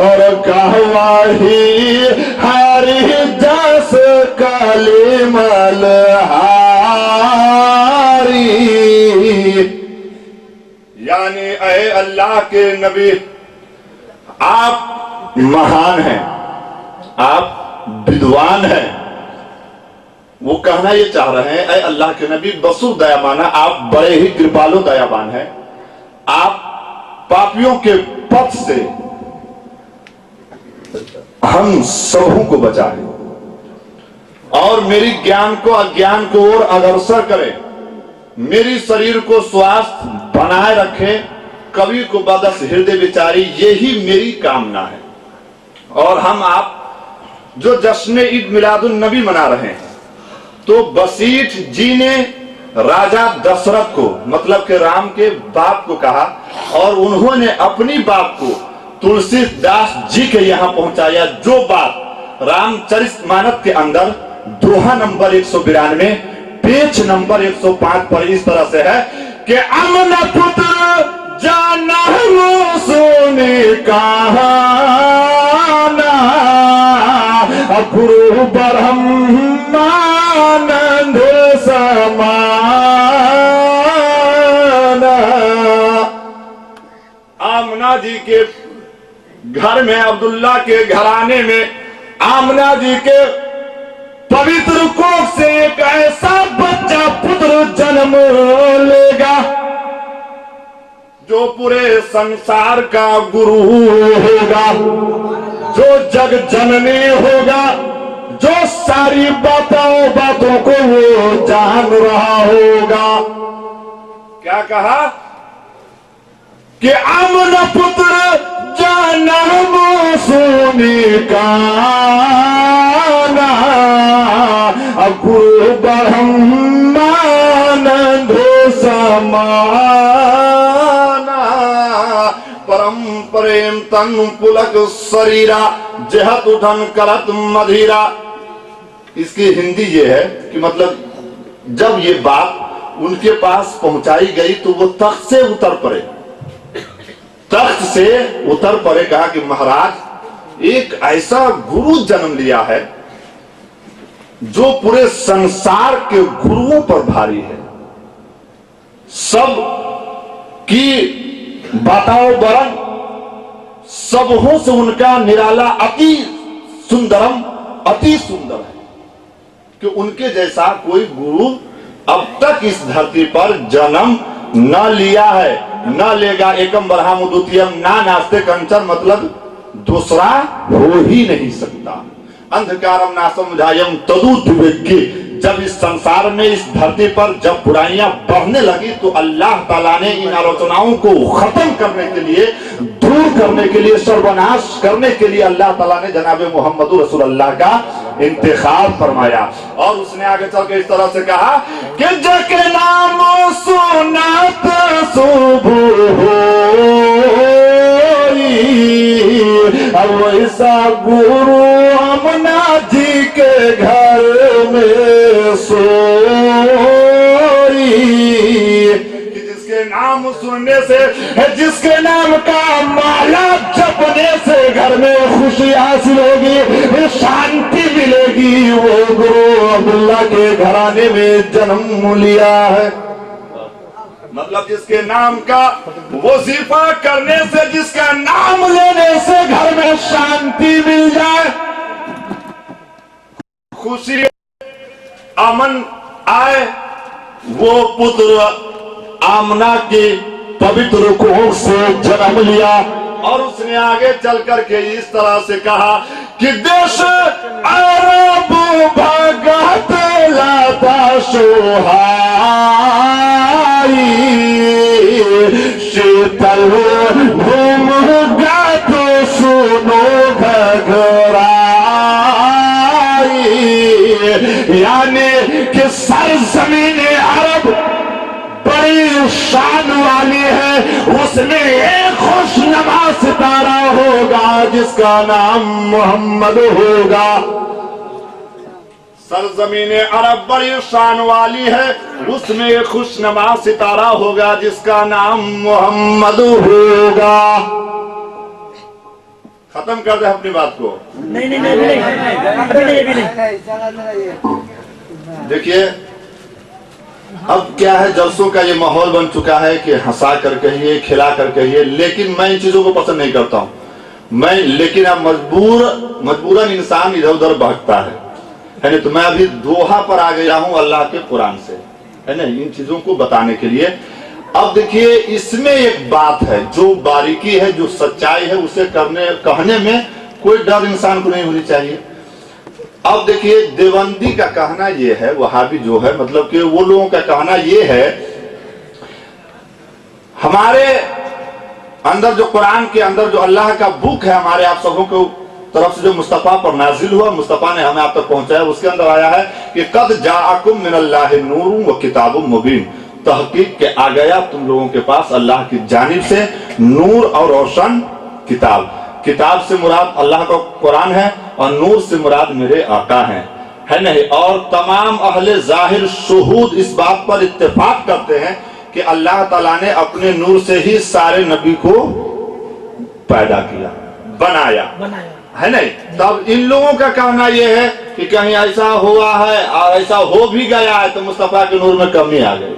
और कहवाही हरि जस कलिमल हारी। यानी ऐ अल्लाह के नबी आप महान हैं, आप विद्वान हैं। वो कहना ये चाह रहे हैं ऐ अल्लाह के नबी बसु दयामाना, आप बड़े ही कृपालु दयावान हैं। आप पापियों के पथ से हम सबों को बचाएं और मेरी ज्ञान को अज्ञान को ओर अग्रसर करें, मेरी शरीर को स्वास्थ्य बनाए रखें, कवि को बदस हृदय विचारी, यही मेरी कामना है। और हम आप जो जश्न ईद मिलादुन नबी मना रहे हैं, तो वसीठ जी ने राजा दशरथ को मतलब के राम के बाप को कहा और उन्होंने अपनी बात को तुलसीदास जी के यहाँ पहुंचाया। जो बात रामचरितमानस के अंदर दोहा नंबर 192 पेज नंबर 105 पर इस तरह से है कि अमन पुत्र जाना सुने कहाना गुरु ब्रह्मानंद समाना। आमना जी के घर में, अब्दुल्ला के घराने में आमना जी के पवित्र कोख से एक ऐसा बच्चा पुत्र जन्म लेगा जो पूरे संसार का गुरु होगा, जो जग जननी होगा, जो सारी बातों को वो जान रहा होगा। क्या कहा कि अमन पुत्र जन्म सुनी काना गुरु ब्रह्मानंद समाना परम प्रेम तन पुलक शरीरा जहत उठन करत मधीरा। इसकी हिंदी ये है कि मतलब जब ये बात उनके पास पहुंचाई गई तो वो तख्त से उतर पड़े, तख्त से उतर पड़े। कहा कि महाराज एक ऐसा गुरु जन्म लिया है जो पूरे संसार के गुरुओं पर भारी है, सब की वातावरण सबों से उनका निराला अति सुंदरम अति सुंदर है कि उनके जैसा कोई गुरु अब तक इस धरती पर जन्म न लिया है, न लेगा। एकम ब्रह्म द्वितीयम ना नास्ते कंचन, मतलब दूसरा हो ही नहीं सकता। अंधकारम ना समुझायम तदुद्विग्गी। जब इस संसार में इस धरती पर जब बुराइयां बढ़ने लगी तो अल्लाह ताला ने इन आलोचनाओं को खत्म करने के लिए, दूर करने के लिए, सर्वनाश करने के लिए अल्लाह ताला ने जनाब मोहम्मद रसूलुल्लाह का इंतखाब फरमाया। और उसने आगे चल के इस तरह से कहा कि जके नाम सुनत शुभ होई, अब वैसा गुरु अमना जी के घर में सोई। जिसके नाम सुनने से, जिसके नाम का माला जपने से घर में खुशी हासिल होगी, शांति मिलेगी, वो गुरु अब्दुल्ला के घराने में जन्म लिया है। मतलब जिसके नाम का वजीफा करने से, जिसका नाम लेने से घर में शांति मिल जाए, खुशी अमन आए, वो पुत्र आमना के पवित्र कोख से जन्म लिया। और उसने आगे चल करके इस तरह से कहा कि देश अरब भगत लाता सोहाई, शीतल घूम गा तो सुनो घघराई। यानी कि सरजमीन अरब बड़ी शान वाली है, उसमें एक खुशनुमा सितारा होगा जिसका नाम मोहम्मद होगा। सरजमीन अरब बड़ी शान वाली है, उसमें एक खुशनुमा सितारा होगा जिसका नाम मोहम्मद होगा। खत्म कर दे अपनी बात को। नहीं देखिए अब क्या है, जलसों का ये माहौल बन चुका है कि हंसा कर कहिए, खिला कर कहिए, लेकिन मैं इन चीजों को पसंद नहीं करता हूं मैं। लेकिन अब मजबूरन इंसान इधर उधर भागता है नहीं। तो मैं अभी दोहा पर आ गया हूं अल्लाह के कुरान से, है ना, इन चीजों को बताने के लिए। अब देखिए इसमें एक बात है, जो बारीकी है, जो सच्चाई है, उसे कहने में कोई डर इंसान को नहीं होनी चाहिए। अब देखिए देवबंदी का कहना यह है, वहाबी जो है, मतलब कि वो लोगों का कहना यह है, हमारे अंदर जो कुरान के अंदर जो अल्लाह का बुक है, हमारे आप सबों को तरफ से जो मुस्तफा पर नाजिल हुआ, मुस्तफा ने हमें आप तक पहुंचाया, उसके अंदर आया है कि कद जाअकुम मिनल्लाहि नूरुन व किताबुम मुबीन, तहकीक के आ गया तुम लोगों के पास अल्लाह की जानिब से नूर और रोशन किताब। किताब से मुराद अल्लाह का कुरान है और नूर से मुराद मेरे आका हैं, है नहीं। और तमाम अहले जाहिर शुहूद इस बात पर इत्तेफाक करते हैं कि अल्लाह ताला ने अपने नूर से ही सारे नबी को पैदा किया, बनाया, है नहीं। तब इन लोगों का कहना यह है कि कहीं ऐसा हुआ है और ऐसा हो भी गया है तो मुस्तफा के नूर में कमी आ गई।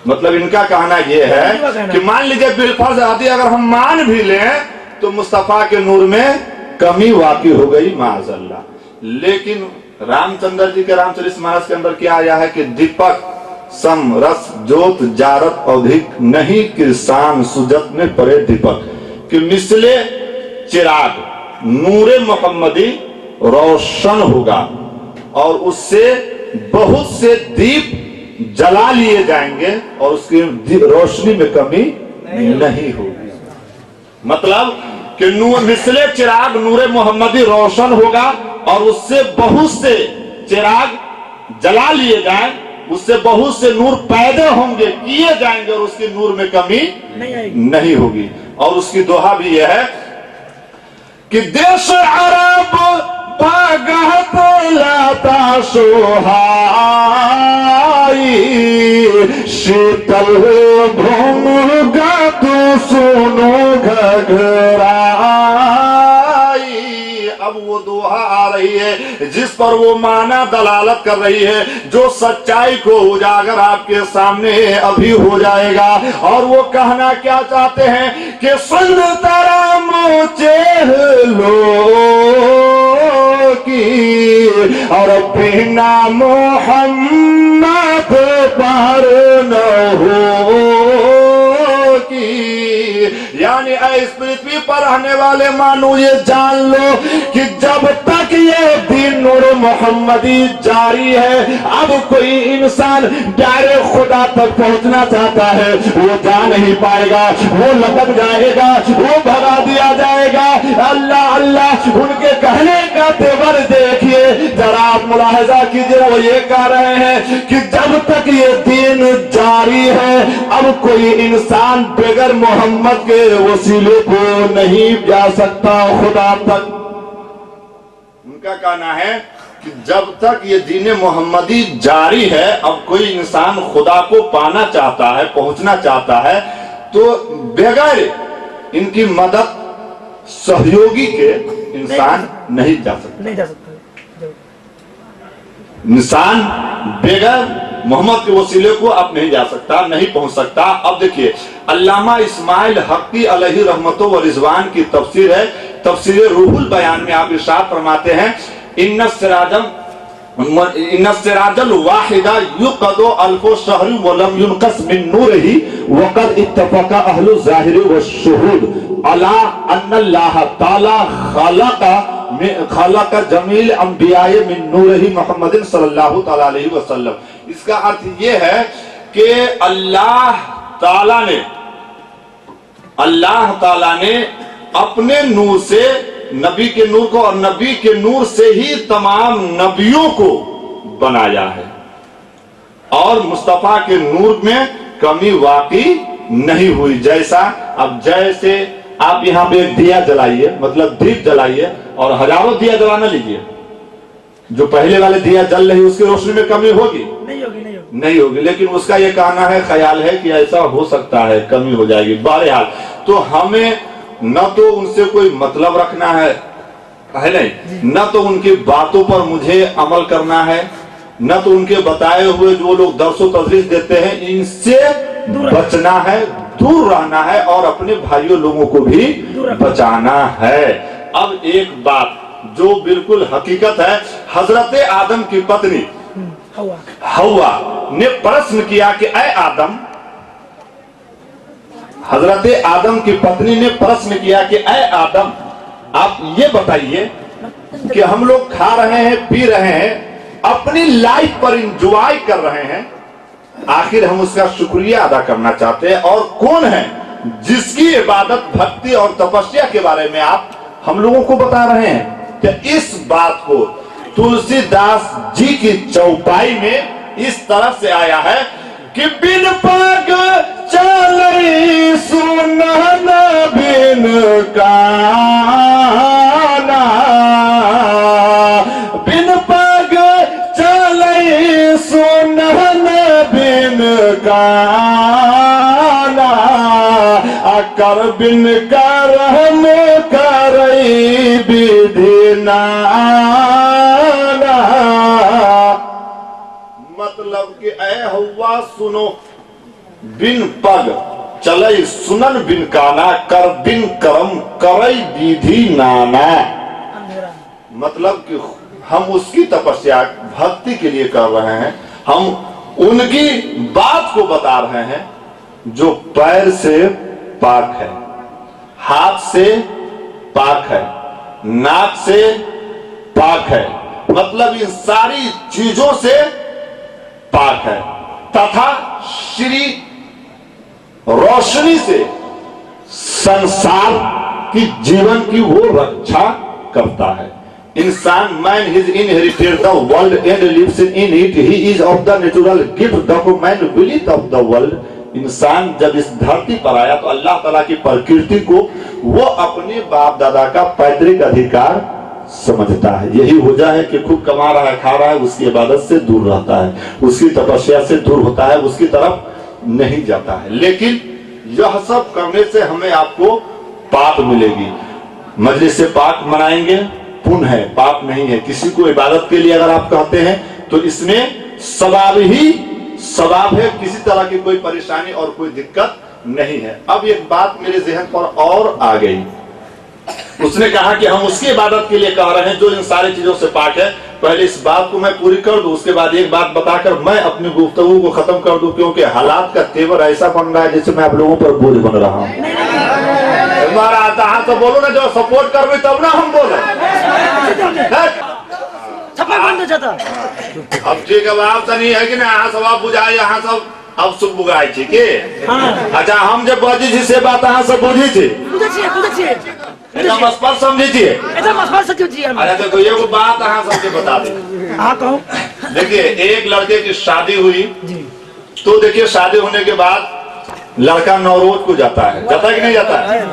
मतलब इनका कहना यह है कि मान लीजिए बिलफर्ज आदि अगर हम मान भी लें तो मुस्तफा के नूर में कमी वाकई हो गई माअज़ल्लाह। लेकिन रामचंद्र जी के रामचरितमानस के अंदर क्या आया है कि दीपक सम रस जोत जारत अधिक नहीं किसान सुजत में परे दीपक, कि मिसले चिराग नूरे मोहम्मदी रोशन होगा और उससे बहुत से दीप जला लिए जाएंगे और उसकी रोशनी में कमी नहीं होगी। मतलब कि मिसले चिराग नूरे मोहम्मदी रोशन होगा और उससे बहुत से चिराग जला लिए जाएं, उससे बहुत से नूर पैदा होंगे, किए जाएंगे और उसकी नूर में कमी नहीं होगी। और उसकी दोहा भी यह है कि देश अरब पागत लाता सोहाई शीतल भूंगा तो सुनो घघराई। अब वो दोहा आ रही है जिस पर वो माना दलालत कर रही है, जो सच्चाई को उजागर आपके सामने अभी हो जाएगा। और वो कहना क्या चाहते हैं कि सुन तारा मोचे लो की और बिना मोहम्मद पर न हो की, यानी इस पृथ्वी पर रहने वाले मानो ये जान लो कि जब तक ये दिन नूर मोहम्मदी जारी है, अब कोई इंसान डायरेक्ट खुदा तक पहुंचना चाहता है वो जा नहीं पाएगा, वो लटक जाएगा, वो भगा दिया जाएगा। अल्लाह अल्लाह उनके कहने का तेवर देखिए, जरा आप मुलाहिजा कीजिए, वो ये कह रहे हैं कि जब तक ये दिन जारी है अब कोई इंसान बगैर मोहम्मद के वसीले को नहीं जा सकता खुदा तक। उनका कहना है कि जब तक ये दीन मोहम्मदी जारी है, अब कोई इंसान खुदा को पाना चाहता है, पहुंचना चाहता है, तो बगैर इनकी मदद सहयोगी के इंसान नहीं जा सकता। इंसान बगैर मोहम्मद के वसीले को अब नहीं जा सकता, नहीं पहुंच सकता। अब देखिए अल्लामा इस्माइल हक्की अलैहि रहमतो व रिजवान की तफसीर है, तफसीर रूहुल बयान में आप इरशाद फरमाते हैं इन्ना सिराजल वाहिदा युक़दु अल्फो शहरी व लम युनक़स मिन नूरिही व क़द इत्तफ़क़ा अहलु ज़ाहिर व शुहूद अला अन्नल्लाह ताला खलक़ जमील अंबियाए मिन नूरिही मुहम्मदिन सल्लल्लाहु तआला अलैहि वसल्लम। इसका अर्थ ये है कि अल्लाह ताला ने अपने नूर से नबी के नूर को, और नबी के नूर से ही तमाम नबियों को बनाया है, और मुस्तफा के नूर में कमी वाकई नहीं हुई। जैसा अब जैसे आप यहाँ पे एक दिया जलाइए, मतलब दीप जलाइए, और हजारों दिया जलाना लीजिए, जो पहले वाले दिया जल रही उसकी रोशनी में कमी होगी? नहीं होगी। लेकिन उसका ये कहना है, ख्याल है कि ऐसा हो सकता है, कमी हो जाएगी। बहरहाल तो हमें न तो उनसे कोई मतलब रखना है नहीं, न तो उनकी बातों पर मुझे अमल करना है, न तो उनके बताए हुए जो लोग दर्सो तदरीस देते हैं इनसे बचना है, दूर रहना है, और अपने भाइयों लोगों को भी बचाना है। अब एक बात जो बिल्कुल हकीकत है, हजरत आदम की पत्नी हवा ने प्रश्न किया कि ऐ आदम, हजरत आदम की पत्नी ने प्रश्न किया कि ऐ आदम, आप ये बताइए कि हम लोग खा रहे हैं, पी रहे हैं, अपनी लाइफ पर इंजॉय कर रहे हैं, आखिर हम उसका शुक्रिया अदा करना चाहते हैं, और कौन है जिसकी इबादत, भक्ति और तपस्या के बारे में आप हम लोगों को बता रहे हैं? तो इस बात को तुलसीदास जी की चौपाई में इस तरह से आया है कि बिन पग चलई सुनन बिन काना, बिन पग चलई सुनन बिन काना, कर बिन करम करई विधि नाना। मतलब कि ऐ हव्वा सुनो, बिन पग चलई सुनन बिन काना, कर बिन करम करई विधि नाना। मतलब कि हम उसकी तपस्या भक्ति के लिए कर रहे हैं, हम उनकी बात को बता रहे हैं जो पैर से पाक है, हाथ से पाक है, नाक से पाक है, मतलब इन सारी चीजों से पाक है, तथा श्री रोशनी से संसार की जीवन की वो रक्षा करता है। इंसान, man has inherited the world and lives in it. He is of the natural gift of man, willith of the world. इंसान जब इस धरती पर आया तो अल्लाह ताला की प्रकृति को वो अपने बाप दादा का पैतृक अधिकार समझता है। यही वजह है कि खूब कमा रहा है, खा रहा है, उसकी इबादत से दूर रहता है, उसकी तपस्या से दूर होता है, उसकी तरफ नहीं जाता है। लेकिन यह सब करने से हमें आपको पाप मिलेगी। मजलिस से पाक मनाएंगे, पुण्य है, पाप नहीं है। किसी को इबादत के लिए अगर आप कहते हैं तो इसमें सवाब ही सवाब है, किसी तरह की कोई परेशानी और कोई दिक्कत नहीं है। अब एक बात मेरे जहन पर और आ गई, उसने कहा कि हम उसकी इबादत के लिए कह रहे हैं जो इन सारी चीजों से पाक है। पहले इस बात को मैं पूरी कर दूं, उसके बाद एक बात बताकर मैं अपनी गुफ्तगू को खत्म कर दूं, क्योंकि हालात का तेवर ऐसा बन रहा है जैसे मैं आप लोगों पर बोझ बन रहा हूँ। हमारा आता है तो बोलो ना, जो सपोर्ट कर तब ना हम बोले। अब ठीक है, आप तो नहीं है कि ना, यहाँ सब आप बुझाए, यहाँ सब अब सुख बुझाए थी के। अच्छा, हम जब बजी थी से बात यहाँ सब बुझी थी, मस्पर समझी थी। अरे देखो ये वो बात यहाँ सबसे बता दे। देखिए, एक लड़के की शादी हुई तो देखिए शादी होने के बाद लड़का नौरोज को जाता है कि नहीं जाता है?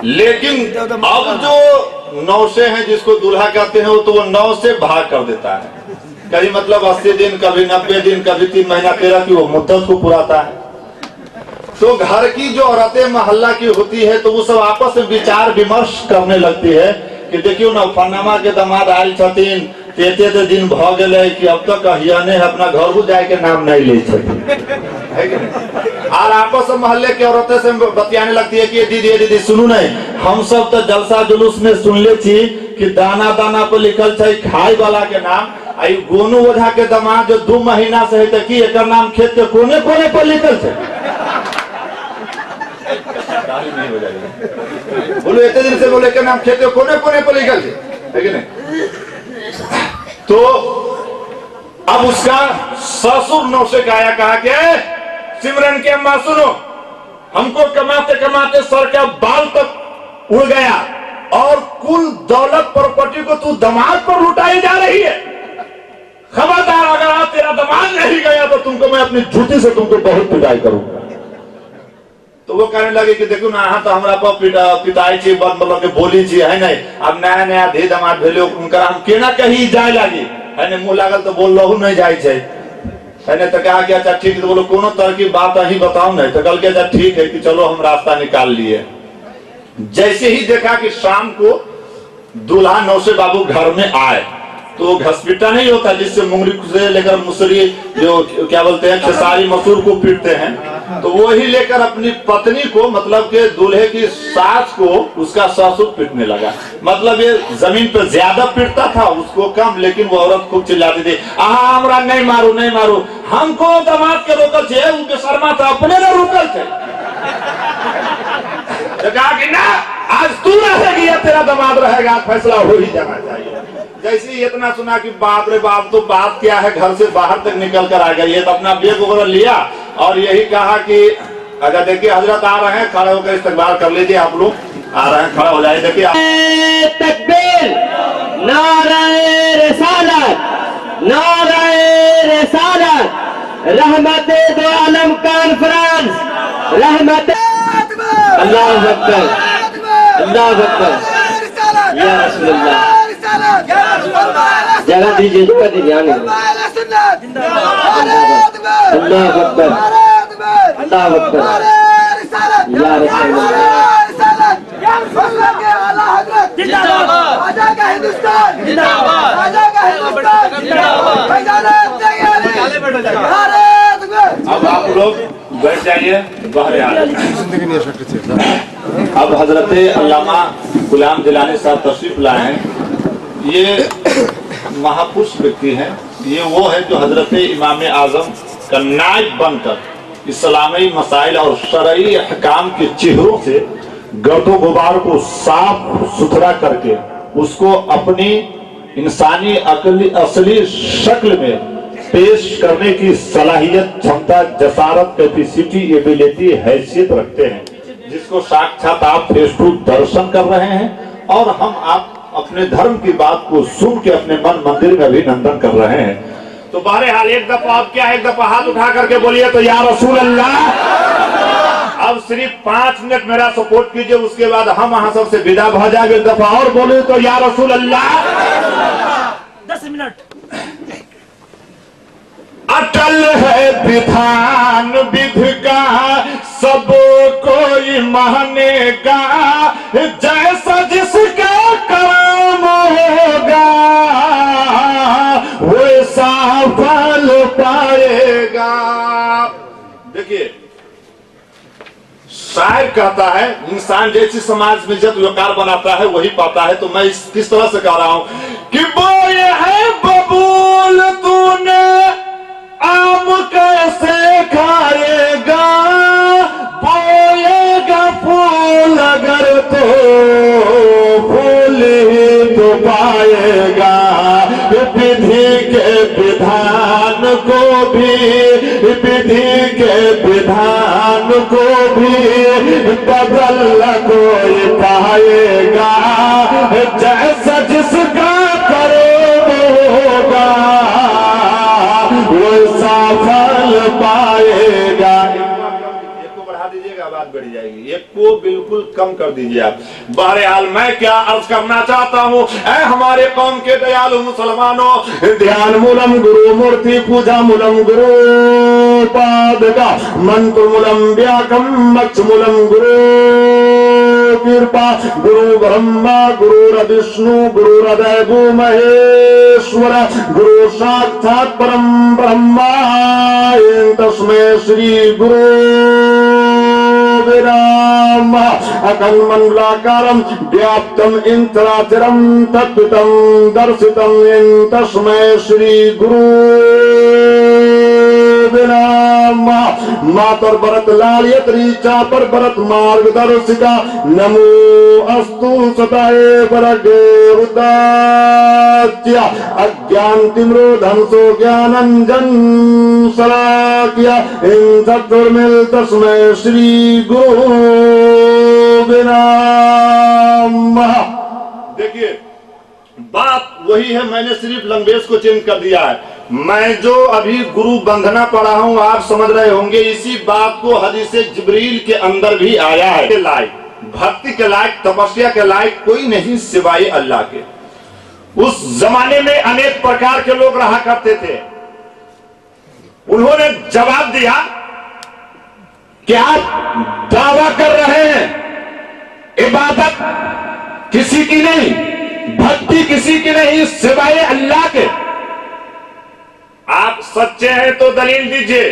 लेकिन अब जो नौसे हैं जिसको दूल्हा कहते हैं, वो तो वो 9 से भाग कर देता है। कभी मतलब 80 दिन, कभी 90 दिन, कभी 3 महीना 13 की वो मुद्दत को पुराता है। तो घर की जो औरतें मोहल्ला की होती है तो वो सब आपस में विचार विमर्श करने लगती है कि देखियो ना, फन्नामा के दामाद आयल छथिन, तेते दिन भ गए कि अब तक अहियाने अपना घर को जाए के नाम नहीं ले छथिन, है कि नहीं? और आपस में मोहल्ले की औरतें से बतियाने लगती है कि दीदी सुनू नहीं, हम सब तो जलसा जुलूस में सुनले छी कि दाना दाना पर लिखल है खाई वाला के नाम, आई गोनू ओझा के दामाद जो 2 महीना से है कि एकर नाम खेत के कोने कोने पर लिखल है। नहीं हो जाएगा, बोलो इतने दिन से बोले के नाम खेत के कोने कोने पर लिखल है कि नहीं? तो अब उसका ससुर नौसे गाया, कहा कि सिमरन के अम्मा सुनो, हमको कमाते कमाते सर का बाल तक उड़ गया, और कुल दौलत प्रॉपर्टी को तू दामाद पर लुटाई जा रही है। खबरदार, अगर आज तेरा दामाद नहीं गया तो तुमको मैं अपनी जूती से तुमको बहुत पिटाई करूंगा। तो वो कहने लगे कि देखो ना, हाँ तो हमारा पर पिटाई चाहिए, मतलब के बोली चाहिए है नहीं। अब नया नया धे दामाद भेले उनका हम केना कहीं जाए लगी है नहीं, मुंह लागल तो बोल लहू नहीं जाए है नहीं। तो कहा कि अच्छा ठीक है, तो बोलो कोनो तरह की बात ही बताओ नहीं। तो कल के अच्छा ठीक है कि चलो हम रास्ता निकाल लिए। जैसे ही देखा कि शाम को दूल्हा नौसे बाबू घर में आए तो घसपिटा नहीं होता जिससे मुंगरी से लेकर मुसरी जो क्या बोलते हैं खेसारी मसूर को पीटते हैं, तो वो ही लेकर अपनी पत्नी को मतलब के दूल्हे की सास को उसका ससुर पीटने लगा। मतलब ये जमीन पर ज्यादा पीटता था, उसको कम, लेकिन वो औरत खूब चिल्लाती थी, आहा हमरा नहीं मारू नहीं मारू, हमको दामाद के रोकल थे, उनके शर्मा था अपने ने रोकल थे। तो कहा कि ना, आज तू रहेगी, तेरा दामाद रहेगा, फैसला हो ही जाना चाहिए। जैसे ही इतना सुना कि बाप रे बाप, तो बात क्या है, घर से बाहर तक निकल कर आ गई है। तो अपना बैग वगैरह लिया और यही कहा कि अगर देखिए हजरत आ रहे हैं, खड़े होकर इस्तकबाल कर लीजिए, आप लोग आ रहे हैं, खड़ा हो जाए। देखिए तकबीर, नारे रिसालत, नारे रिसालत, रहमते दो आलम कॉन्फ्रेंस, रहमते अल्लाह अकबर, अल्लाह अकबर, या रसूलुल्लाह। जगह दीजिए, जगह दीजिए, आने अल्लाह अकबर, अल्लाह अकबर, या रसूलुल्लाह। राजा का हिंदुस्तान जिंदाबाद, राजा का हिंदुस्तान जिंदाबाद। अब आप लोग बैठ जाइए, बाहर आ जाइए। अब हजरत अल्लामा गुलाम जिलानी साहब तशरीफ लाए हैं। ये महापुरुष व्यक्ति हैं। ये वो है जो हजरत इमाम आजम का नायब बनकर इस्लामी मसाइल और शरई अहकाम के चेहरों से गर्दो गुबार को साफ सुथरा करके उसको अपनी इंसानी असली शक्ल में पेश करने की सलाहियत, क्षमता, जसारत, कैपेसिटी, एबिलिटी, हैसियत रखते हैं, जिसको साक्षात आप फेस टू दर्शन कर रहे हैं। और हम आप अपने धर्म की बात को सुन के अपने मन मंदिर में अभिनंदन कर रहे हैं। तो बहरहाल एक दफा आप क्या, एक दफा हाथ उठा करके बोलिए तो या रसूल अल्लाह। अब सिर्फ 5 मिनट मेरा सपोर्ट कीजिए, उसके बाद हम वहां सबसे विदा भ जाएंगे। एक दफा और बोले तो या रसूल अल्लाह। 10 मिनट। अटल है विधान विधि का, सब कोई मानेगा, जैसा जिसका काम होगा वैसा फल पाएगा। देखिए शायर कहता है, इंसान जैसी समाज में इज्जत वकार बनाता है वही पाता है। तो मैं किस तरह से कह रहा हूं कि बोए है बबूल तूने आम कैसे खाएगा, बोएगा फूल अगर तो फूल ही तो पाएगा। विधि के विधान को भी, विधि के विधान को भी बदल कोई पाएगा, जैसा जिसका करो होगा वैसा फल पाएगा। एक को बढ़ा दीजिएगा, आवाज बढ़ जाएगी। एक को बिल्कुल कम कर दीजिए आप। बहरहाल मैं क्या अर्ज करना चाहता हूँ, ऐ हमारे कौम के दयालु मुसलमानों, ध्यान मूलम गुरु मूर्ति पूजा मूलम गुरु पादका मंत्र मूलम व्याकम मक्ष मूलम गुरु कृपा, गुरु ब्रह्मा गुरु विष्णु गुरु देवो महेश्वर, गुरु साक्षात परम ब्रह्मा तस्मै श्री गुरु विराम अकन्मंडलाकारं व्याप्तम इंद्राचरम तत्त्वं दर्शितम तस्मै श्री गुरु विराम। मातर भरत लालियत रीचा पर भरत मार्गदर्शिका, नमो अस्तु सताए वरगे उदात्या, अज्ञान तिम्रो धनसो ज्ञानंजन सलाकिया, इन सत्तुर्मिल तस्मै श्री गुरु विराम। देखिए बात वही है, मैंने सिर्फ लैंग्वेज को चेंज कर दिया है। मैं जो अभी गुरु बंधना पढ़ा हूं आप समझ रहे होंगे, इसी बात को हदीस जिब्रील के अंदर भी आया है। लायक भक्ति के लायक, तपस्या के लायक कोई नहीं सिवाय अल्लाह के। उस जमाने में अनेक प्रकार के लोग रहा करते थे। उन्होंने जवाब दिया कि आप दावा कर रहे हैं इबादत किसी की नहीं, भक्ति किसी की नहीं सिवाय अल्लाह के। आप सच्चे हैं तो दलील दीजिए,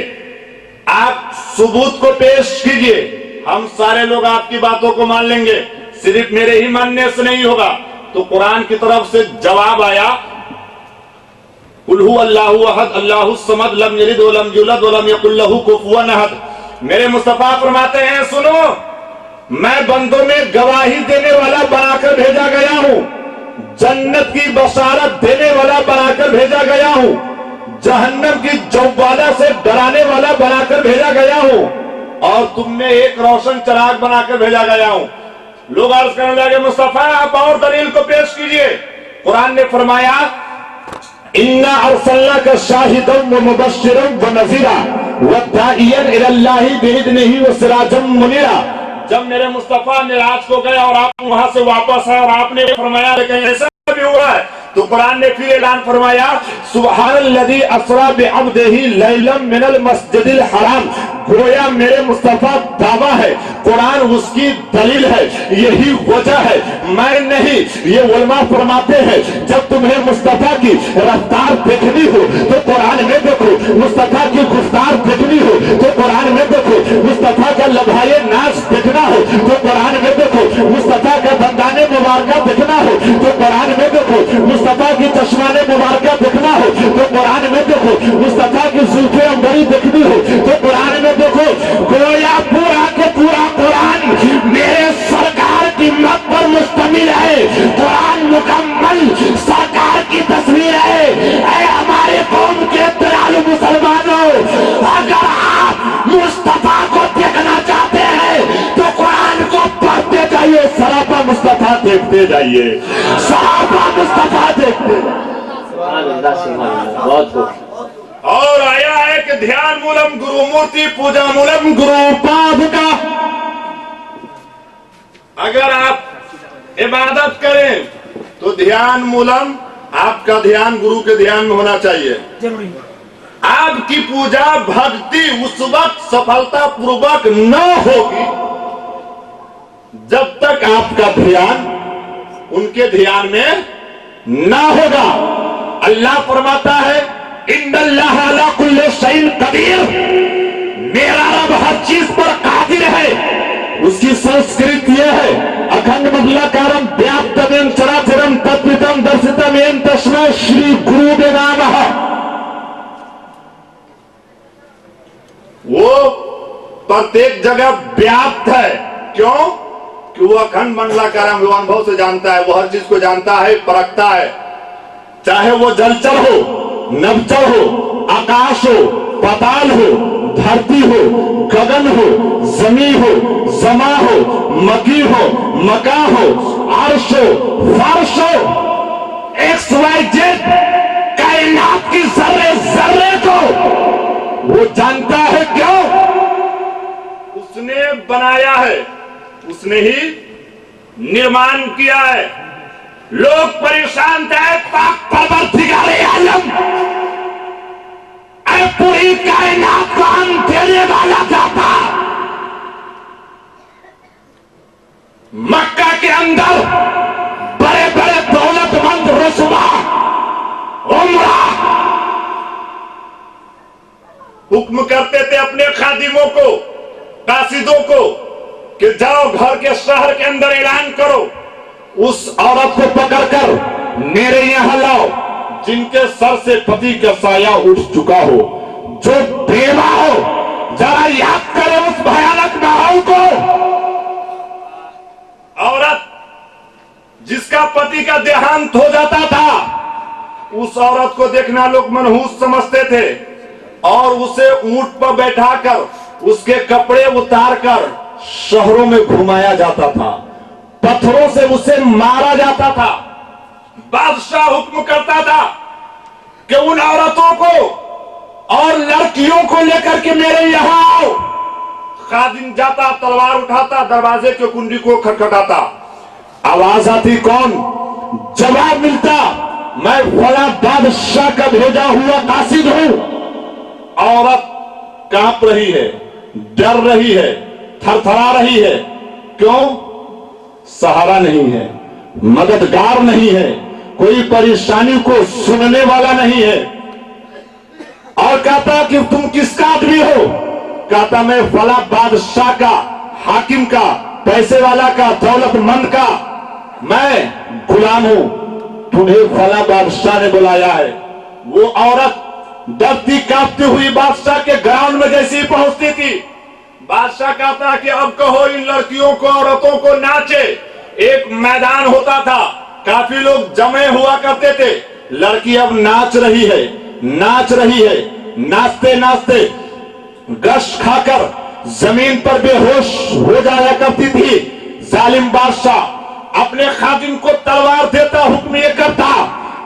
आप सबूत को पेश कीजिए, हम सारे लोग आपकी बातों को मान लेंगे। सिर्फ मेरे ही मानने से नहीं होगा। तो कुरान की तरफ से जवाब आया, कुल हु अल्लाहु अहद अल्लाहु समद लम यलिद वलम यूलद वलम यकुल लहु कुफुवन अहद। मेरे मुस्तफा फरमाते हैं, सुनो, मैं बंदों में गवाही देने वाला बनाकर भेजा गया हूं, जन्नत की बशारत देने वाला बनाकर भेजा गया हूं, जहन्नम की जौवाला से डराने वाला बनाकर भेजा गया हूं, और तुमने एक रोशन चिराग बनाकर भेजा गया हूं। लोग अर्ज करने लगे, मुस्तफा आप और दलील को पेश कीजिए। कुरान ने फरमाया, इन्ना अरसलना का शाहिदन व मुबश्शिरन व नज़ीरा व दाइयन इलल्लाहि बिइज़निही व सिराजम मुनीरा। जब मेरे मुस्तफा मिराज को गए और आप वहां से वापस आए और आपने फरमाया कहीं ऐसा भी हुआ है, तो कुरान ने फिर ऐलान फरमाया, सुब्हानल्लज़ी अस्रा बिअब्दिही लैलन मिनल मस्जिदिल हराम। गोया मेरे मुस्तफा दावा है, कुरान उसकी दलील है, यही वजह है, मैं नहीं। ये उलमा फरमाते हैं, जब तुम्हें मुस्तफा की रफ्तार देखनी हो तो कुरान में देखो, मुस्तफा की गुफ्तार देखनी हो तो कुरान में देखो, मुस्तफा का लभाए नाच देखना हो तो कुरान में देखो, मुस्तफा का दंदाने मुबारका देखना हो तो कुरान में देखो, मुस्तफा की चश्माने मुबारका देखना हो तो कुरान में देखो, मुस्तफा की जुल्फे अंबरी देखनी हो तो कुरान में देखो। गोया पूरा के पूरा कुरान मेरे सरकार की मत पर मुश्तमिल है। कुरान मुकम्मल सरकार की तस्वीर है। ऐ हमारे कौम के दयालु मुसलमानों, अगर आप मुस्तफा को देखना चाहते हैं तो कुरान को पढ़ते जाइए, सरापा मुस्तफा देखते जाइए, सरापा मुस्तफा देखते। बहुत खूब। और आया है कि ध्यान मूलम गुरु मूर्ति पूजा मूलम गुरु पाद का। अगर आप इबादत करें तो ध्यान मूलम, आपका ध्यान गुरु के ध्यान में होना चाहिए। जरूरी। आपकी पूजा भक्ति उस वक्त सफलता पूर्वक न होगी जब तक आपका ध्यान उनके ध्यान में ना होगा। अल्लाह फरमाता है, इन्नल्लाह अला कुल्ली शैइन कदीर, मेरा रब हर चीज पर कादिर है। उसकी संस्कृत यह है, अखंड मंडलाकारम व्याप्तमेन चराचरम तद्वितम दर्शितम एन तस्मै श्री गुरुवे नमः। वो प्रत्येक जगह व्याप्त है। क्यों? कि वो अखंड मंडलाकारम, वो अनुभव से जानता है, वो हर चीज को जानता है, परखता है। चाहे वो जलचर हो, नभचर हो, आकाश हो, पाताल हो, धरती हो, गगन हो, जमी हो, जमा हो, मकी हो, मका हो, अर्श हो, फर्श हो, XYZ कायनात की जर्रे जर्रे को वो जानता है। क्यों? उसने बनाया है, उसने ही निर्माण किया है। लोग परेशान थे, पाक परवरदिगारे आलम पूरी कायनात को अंधेरे वाला जाता। मक्का के अंदर बड़े बड़े दौलतमंद रुसवा उमरा हुक्म करते थे अपने खादिमों को, कासिदों को, कि जाओ घर के शहर के अंदर ऐलान करो, उस औरत को पकड़कर मेरे यहां लाओ जिनके सर से पति का साया उठ चुका हो, जो बेवा हो। जरा याद करो उस भयानक माहौल को। औरत जिसका पति का देहांत हो जाता था, उस औरत को देखना लोग मनहूस समझते थे और उसे ऊंट पर बैठाकर उसके कपड़े उतारकर शहरों में घुमाया जाता था, पत्थरों से उसे मारा जाता था। बादशाह हुक्म करता था कि उन औरतों को और लड़कियों को लेकर के मेरे यहां आओ। खादिम जाता, तलवार उठाता, दरवाजे के कुंडी को खटखटाता, आवाज आती कौन? जवाब मिलता मैं फला बादशाह का भेजा हुआ कासिद हूं। औरत कांप रही है, डर रही है, थरथरा रही है। क्यों? सहारा नहीं है, मददगार नहीं है, कोई परेशानी को सुनने वाला नहीं है। और कहता कि तुम किसका आदमी हो? कहता मैं फला बादशाह का, हाकिम का, पैसे वाला का, दौलतमंद का मैं गुलाम हूं। तुम्हें फला बादशाह ने बुलाया है। वो औरत डरती कांपती हुई बादशाह के ग्राउंड में जैसे ही पहुंचती थी, बादशाह कहता कि अब कहो इन लड़कियों को, औरतों को नाचे। एक मैदान होता था, काफी लोग जमे हुआ करते थे। लड़की अब नाच रही है, नाच रही है। नाचते नाचते गश खाकर जमीन पर बेहोश हो जाया करती थी। जालिम बादशाह अपने खादिम को तलवार देता, हुक्म ये करता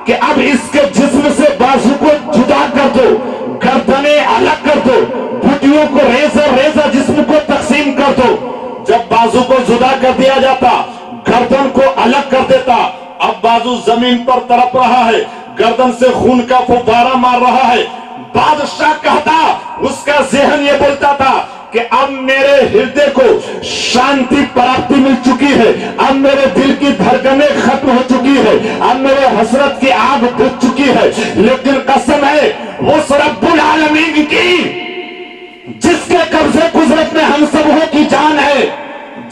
कि अब इसके जिस्म से बाजू को जुदा कर दो, गर्दने अलग कर दो, बुटियों को रेजा रेजा जिस्म को तकसीम कर दो। जब बाजू को जुदा कर दिया जाता, गर्दन को अलग कर देता। अब बाजू जमीन पर तड़प रहा है, गर्दन से खून का फुब्बारा मार रहा है। बादशाह कहता, उसका जहन ये बोलता था कि अब मेरे हृदय को शांति प्राप्ति मिल चुकी है, अब मेरे दिल की धड़कनें खत्म हो चुकी है, अब मेरे हसरत की आग बुझ चुकी है। लेकिन कसम है उस रब्बुल आलमीन की जिसके कब्जे कुदरत में हम सबों की जान है।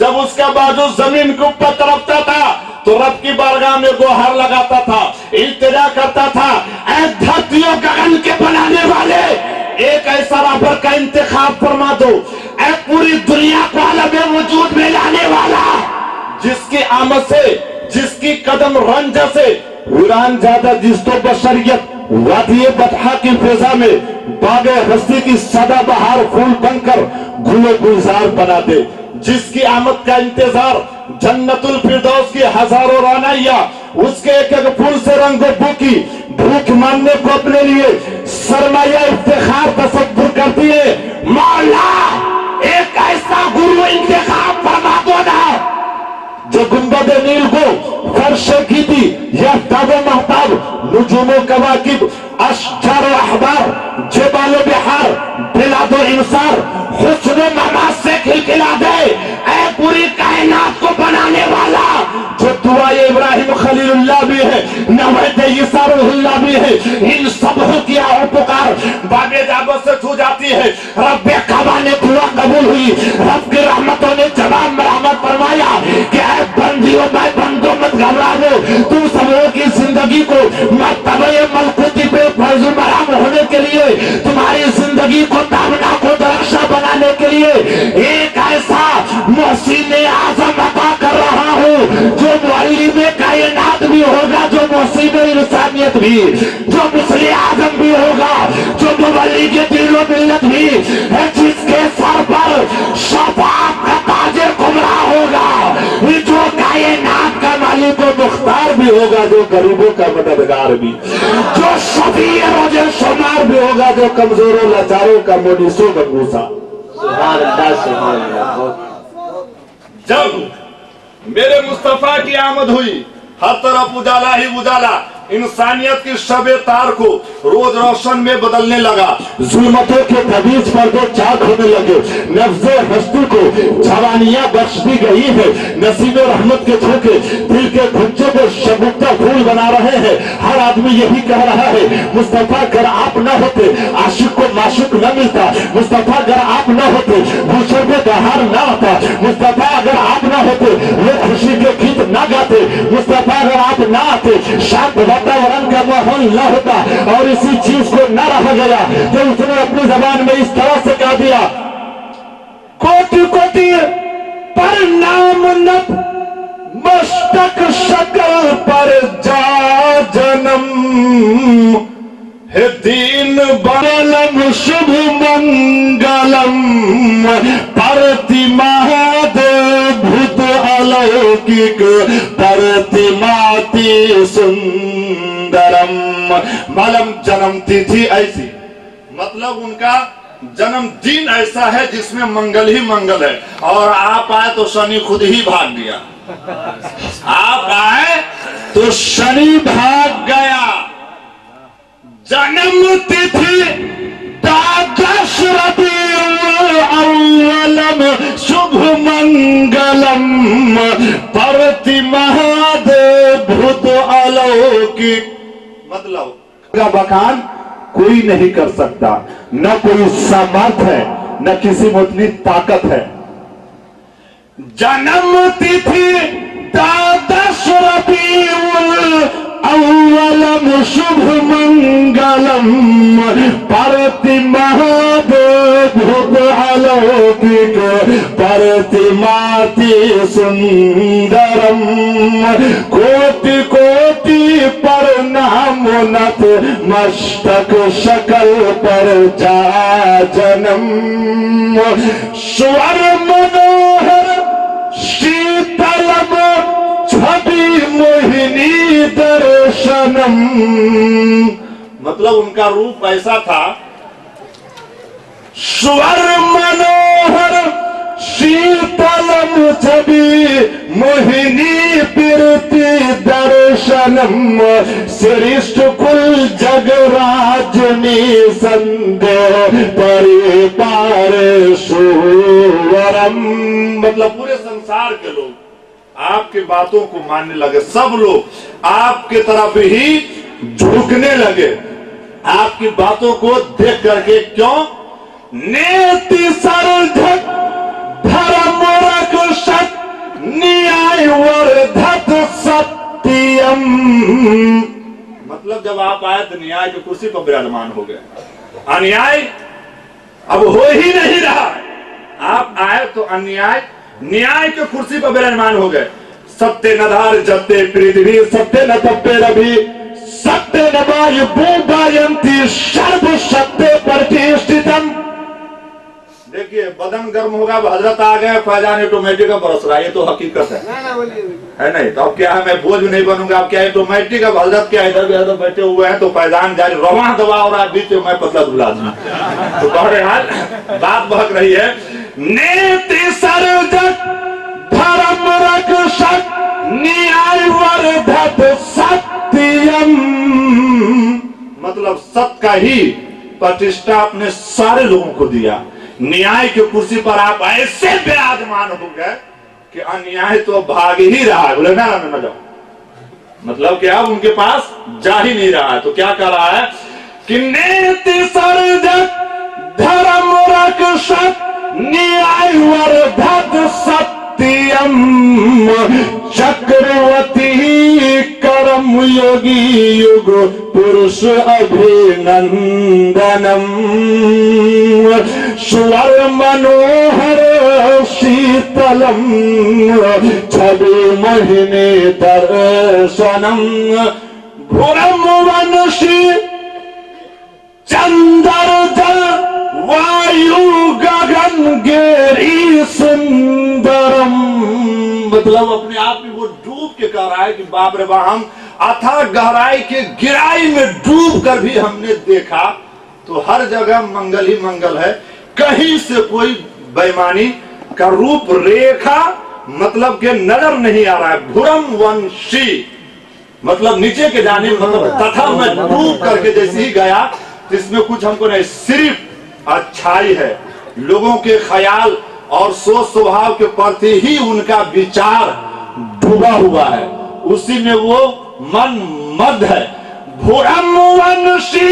जब उसका बाजू जमीन के ऊपर तड़पता था तो रब की बारगाह में गुहार लगाता था, इल्तिजा करता था, ऐ धरतियों गगन के बनाने वाले, एक ऐसा रबर का इंतखाब फरमा दो, ऐ पूरी दुनिया को आलम वजूद में लाने वाला, जिसकी आमद से, जिसकी कदम रंज से वीरान ज्यादा जिस्तो बशरियत वादी बतहा की फिजा में बागे हस्ती की सदाबहार फूल बनकर गुले गुलजार बना दे, जिसकी आमद का इंतजार जन्नतुल फिरदौस की हजारों रानाइया उसके एक एक फूल से रंग की भूख मानने को अपने लिए सरमाया इफ्तिखार तसव्वुर करती है। मौला एक ऐसा गुरु इंतखाब फरमा दो ना जो गुंबद नील को फर्श की थी, यह ताब महताब नुजूमो कवाकिब अशजार अहबार जबालो बिहार बिलादो इंसार हुस्न नमाज से खिलखिला दे, ऐ पूरी कायनात को बनाने वाला, जो दुआ इब्राहिम खलीलुल्लाह भी है, नवैत ईसा रूहुल्लाह भी है। इन सबों की आओ पुकार बाबे जाबत से छू जाती है। रब्बे काबा ने दुआ कबूल हुई, रब की रहमतों ने जवाब में रहमत फरमाया कि ऐ बंदियों मैं बंदों मत घबराओ, तुम सबों की जिंदगी को मर्तबे मलकुती पे फर्जुल मराम होने के लिए, तुम्हारी जिंदगी को ताबना को दरक्षा बनाने के लिए एक ऐसा मोहसिन आजम अता कर रहा हूँ जो मुअल्लिम कायनात भी होगा, जो मोहसिन इंसानियत भी, जो मुस्लिम आजम भी होगा, जो मुबल्लिग दिलो मिल्लत भी है, जिसके सर पर शफाअत का ताज कुबरा होगा, जो कायनात का मालिक व मुख्तार भी होगा, जो गरीबों का मददगार भी, जो शफी रोज़े शुमार भी होगा, जो कमजोरों लाचारों का मोनिसो बंगूसा। सुभान अल्लाह, सुभान अल्लाह। जब मेरे मुस्तफा की आमद हुई, हर तरफ उजाला ही उजाला, इंसानियत की शबे तार को रोज रोशन में बदलने लगा। जुल्मतों के तबीज पर दो चाक होने लगे, नफ्ज़े हस्ती को जवानियां बख्श दी गई है। नसीब रहमत के झोंके दिल के घुच्चे को शगुफ्ता फूल बना रहे हैं। हर आदमी यही कह रहा है, मुस्तफा अगर आप न होते आशिक को माशुक न मिलता, मुस्तफा अगर आप न होते गुलशन में बहार न आता, मुस्तफा अगर आप न होते वो खुशी के गीत न गाते, मुस्तफा अगर आप न आते शांत वातावरण का माहौल न होता और इसी चीज को न रहा गया, तो उसने अपनी जबान में इस तरह से कह दिया, कोटि कोटि पर नाम नत मस्तक शकल पर जा जन्म हे दीन बलम शुभ मंगलम प्रतिमा दे भूत अलौकिक अलौकिक प्रतिमाति सुंदरम। मलम जन्म तिथि ऐसी, मतलब उनका जन्मदिन ऐसा है जिसमें मंगल ही मंगल है। और आप आए तो शनि खुद ही भाग गया, आप आए तो शनि भाग गया। जन्म तिथि द्वादश रबीउल अव्वलम शुभ मंगलम परति महादेव अलौकिक। मतलब का बखान कोई नहीं कर सकता, न कोई सामर्थ है, न किसी में उतनी ताकत है। जन्म तिथि द्वादश रबीउल अव्वलम शुभ मंगलम परति महादेव अलौकिक प्रतिमाति सुंदरम। कोटि कोटि प्रणाम नत मस्तक शकल पर जाजनम। स्वर मनोहर शीतलम छवि मोहिनी दर्शनम। मतलब उनका रूप ऐसा था, स्वर मनोहर शीतलम छवि मोहिनी प्रीति दर्शनम। श्रेष्ठ कुल जगराजनी संदेह परिपार सुवरम। मतलब पूरे संसार के लोग आपके बातों को मानने लगे, सब लोग आपके तरफ ही झुकने लगे आपकी बातों को देख करके। क्यों? नेति सर्जक धर्म रक्षक न्याय वर्धत सत्यम। मतलब जब आप आए तो न्याय की कुर्सी पर विराजमान हो गए, अन्याय अब हो ही नहीं रहा। आप आए तो अन्याय न्याय की कुर्सी पर विराजमान हो गए। सत्य न धार जत्ते पृथ्वी सत्य न तप्पे रवि सत्य न वायु भूवायंती सर्व सत्य प्रतिष्ठितम। देखिए बदन गर्म होगा, हजरत आ गए, फैजान ऑटोमेटिक बरस रहा है, ये तो हकीकत है नहीं? तो अब क्या है, मैं बोझ नहीं बनूंगा। अब क्या ऑटोमेटिक, अब हजरत क्या इधर बैठे हुए हैं तो फैजान जारी रवा दवा हो रहा है, बीच में मैं पतला दुला दूं। तो कह रहे हैं, बात बहक रही है। नेति सर्जक धर्म रक्षक न्याय वर्धत सत्यम। मतलब सत्य का ही प्रतिष्ठा अपने सारे लोगों को दिया। न्याय की कुर्सी पर आप ऐसे विराजमान हो गए कि अन्याय तो भाग ही रहा है। बोले ना जाओ, मतलब क्या उनके पास जा ही नहीं रहा है। तो क्या कर रहा है कि नेति सर्जक धर्म रक्षक न्याय वर्धत सत्यम। चक्रवर्ती करम योगी युग पुरुष अभिनंदनम। स्वर मनोहर शीतलम छवि मोहिनी दर्शनम। भूरम वंशी चंदर जल वायु गगन गेरी सुंदरम। मतलब अपने आप में वो डूब के कह रहा है कि बाप रे बाप, हम अथाह गहराई के गिराई में डूब कर भी हमने देखा तो हर जगह मंगल ही मंगल है। कहीं से कोई बेईमानी का रूप रेखा मतलब के नजर नहीं आ रहा है। भूरम वंशी मतलब नीचे के जाने, मतलब तथा मैं डूब करके जैसे ही गया तो इसमें कुछ हमको नहीं, सिर्फ अच्छाई है। लोगों के ख्याल और सोच स्वभाव के प्रति ही उनका विचार डूबा हुआ है, उसी में वो मन मद है। भूरम वंशी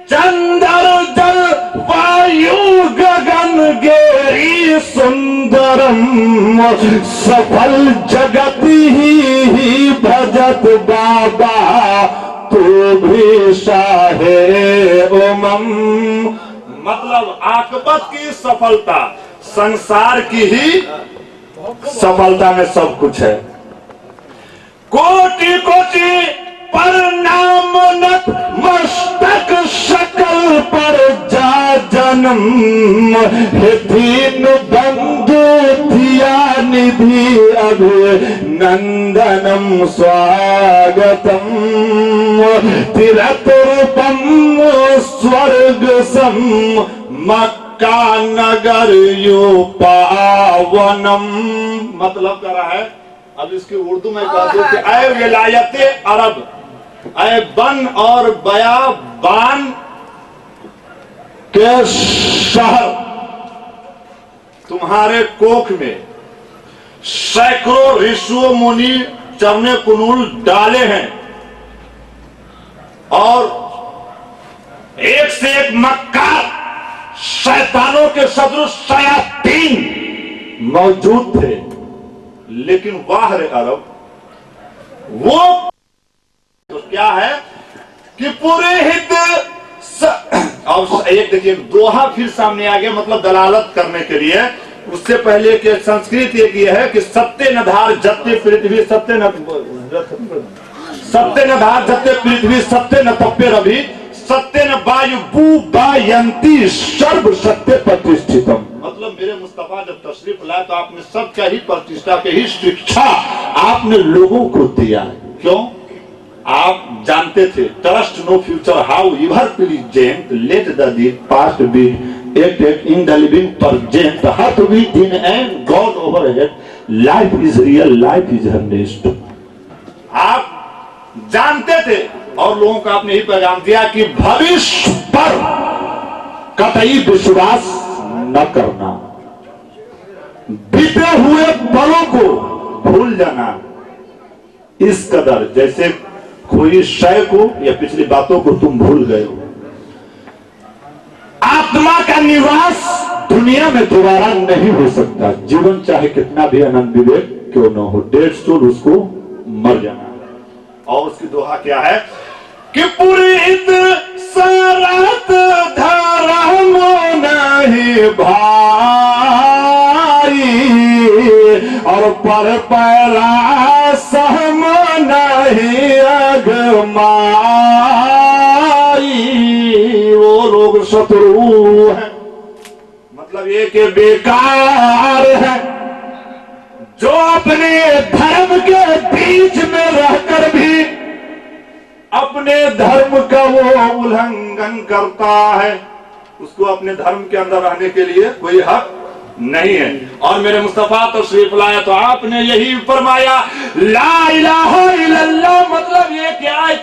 चंदर जल वायु गगन गेरी सुंदरम। सफल जगत ही भजत बाबा तू भी शाहे उमम। मतलब आकबत की सफलता, संसार की ही सफलता में सब कुछ है। कोटि कोटि प्रणाम नत मस्तक शकल पर जा जन्म। दीन बंधु थिया निधि अभी नंदनम स्वागतम तिरतरूपम स्वर्ग सम मक्का नगर यो पावनम। मतलब कर रहा है, अब इसकी उर्दू में कह दूं कि ऐ विलायते अरब, ऐ बन और बयाबान के शहर, तुम्हारे कोख में सैकड़ों ऋषि मुनि चरने कुनूल डाले हैं और एक से एक मक्कार शैतानों के सदृश शयातीन मौजूद थे। लेकिन वाह रे अरब, वो तो क्या है कि पूरे हित और एक देखिए दोहा फिर सामने आ गया, मतलब दलालत करने के लिए। उससे पहले कि संस्कृत एक ये है कि सत्य नधार जत्ते पृथ्वी सत्य न धरते पृथ्वी सत्य न तप्य रवि सत्य न वायु बू बायंती सर्व सत्य प्रतिष्ठितम। मतलब मेरे मुस्तफा जब तशरीफ लाए तो आपने सबका ही प्रतिष्ठा के ही शिक्षा आपने लोगों को दिया। क्यों? आप जानते थे trust no future however present let the past be act in the living present how to be in and God overhead life is real life is earnest. आप जानते थे और लोगों को आपने ही पैगाम दिया कि भविष्य पर कतई विश्वास न करना, बीते हुए पलों को भूल जाना। इस कदर जैसे कोई शय को या पिछली बातों को तुम भूल गए हो। आत्मा का निवास दुनिया में दोबारा नहीं हो सकता। जीवन चाहे कितना भी आनंद विवेक क्यों न हो, डेढ़ सोल उसको मर जाना। और उसकी दोहा क्या है कि पुरीत सरत धर्म नहीं भाई और पर पैरा सहम नहीं अगमाई। वो लोग शत्रु है, मतलब ये कि बेकार है, जो अपने धर्म के बीच में रहकर भी अपने धर्म का वो उल्लंघन करता है। उसको अपने धर्म के अंदर रहने के लिए कोई हक नहीं है। और मेरे मुस्तफा तशरीफ लाया तो आपने यही फरमाया ला इलाहा इल्लल्लाह, मतलब ये क्या है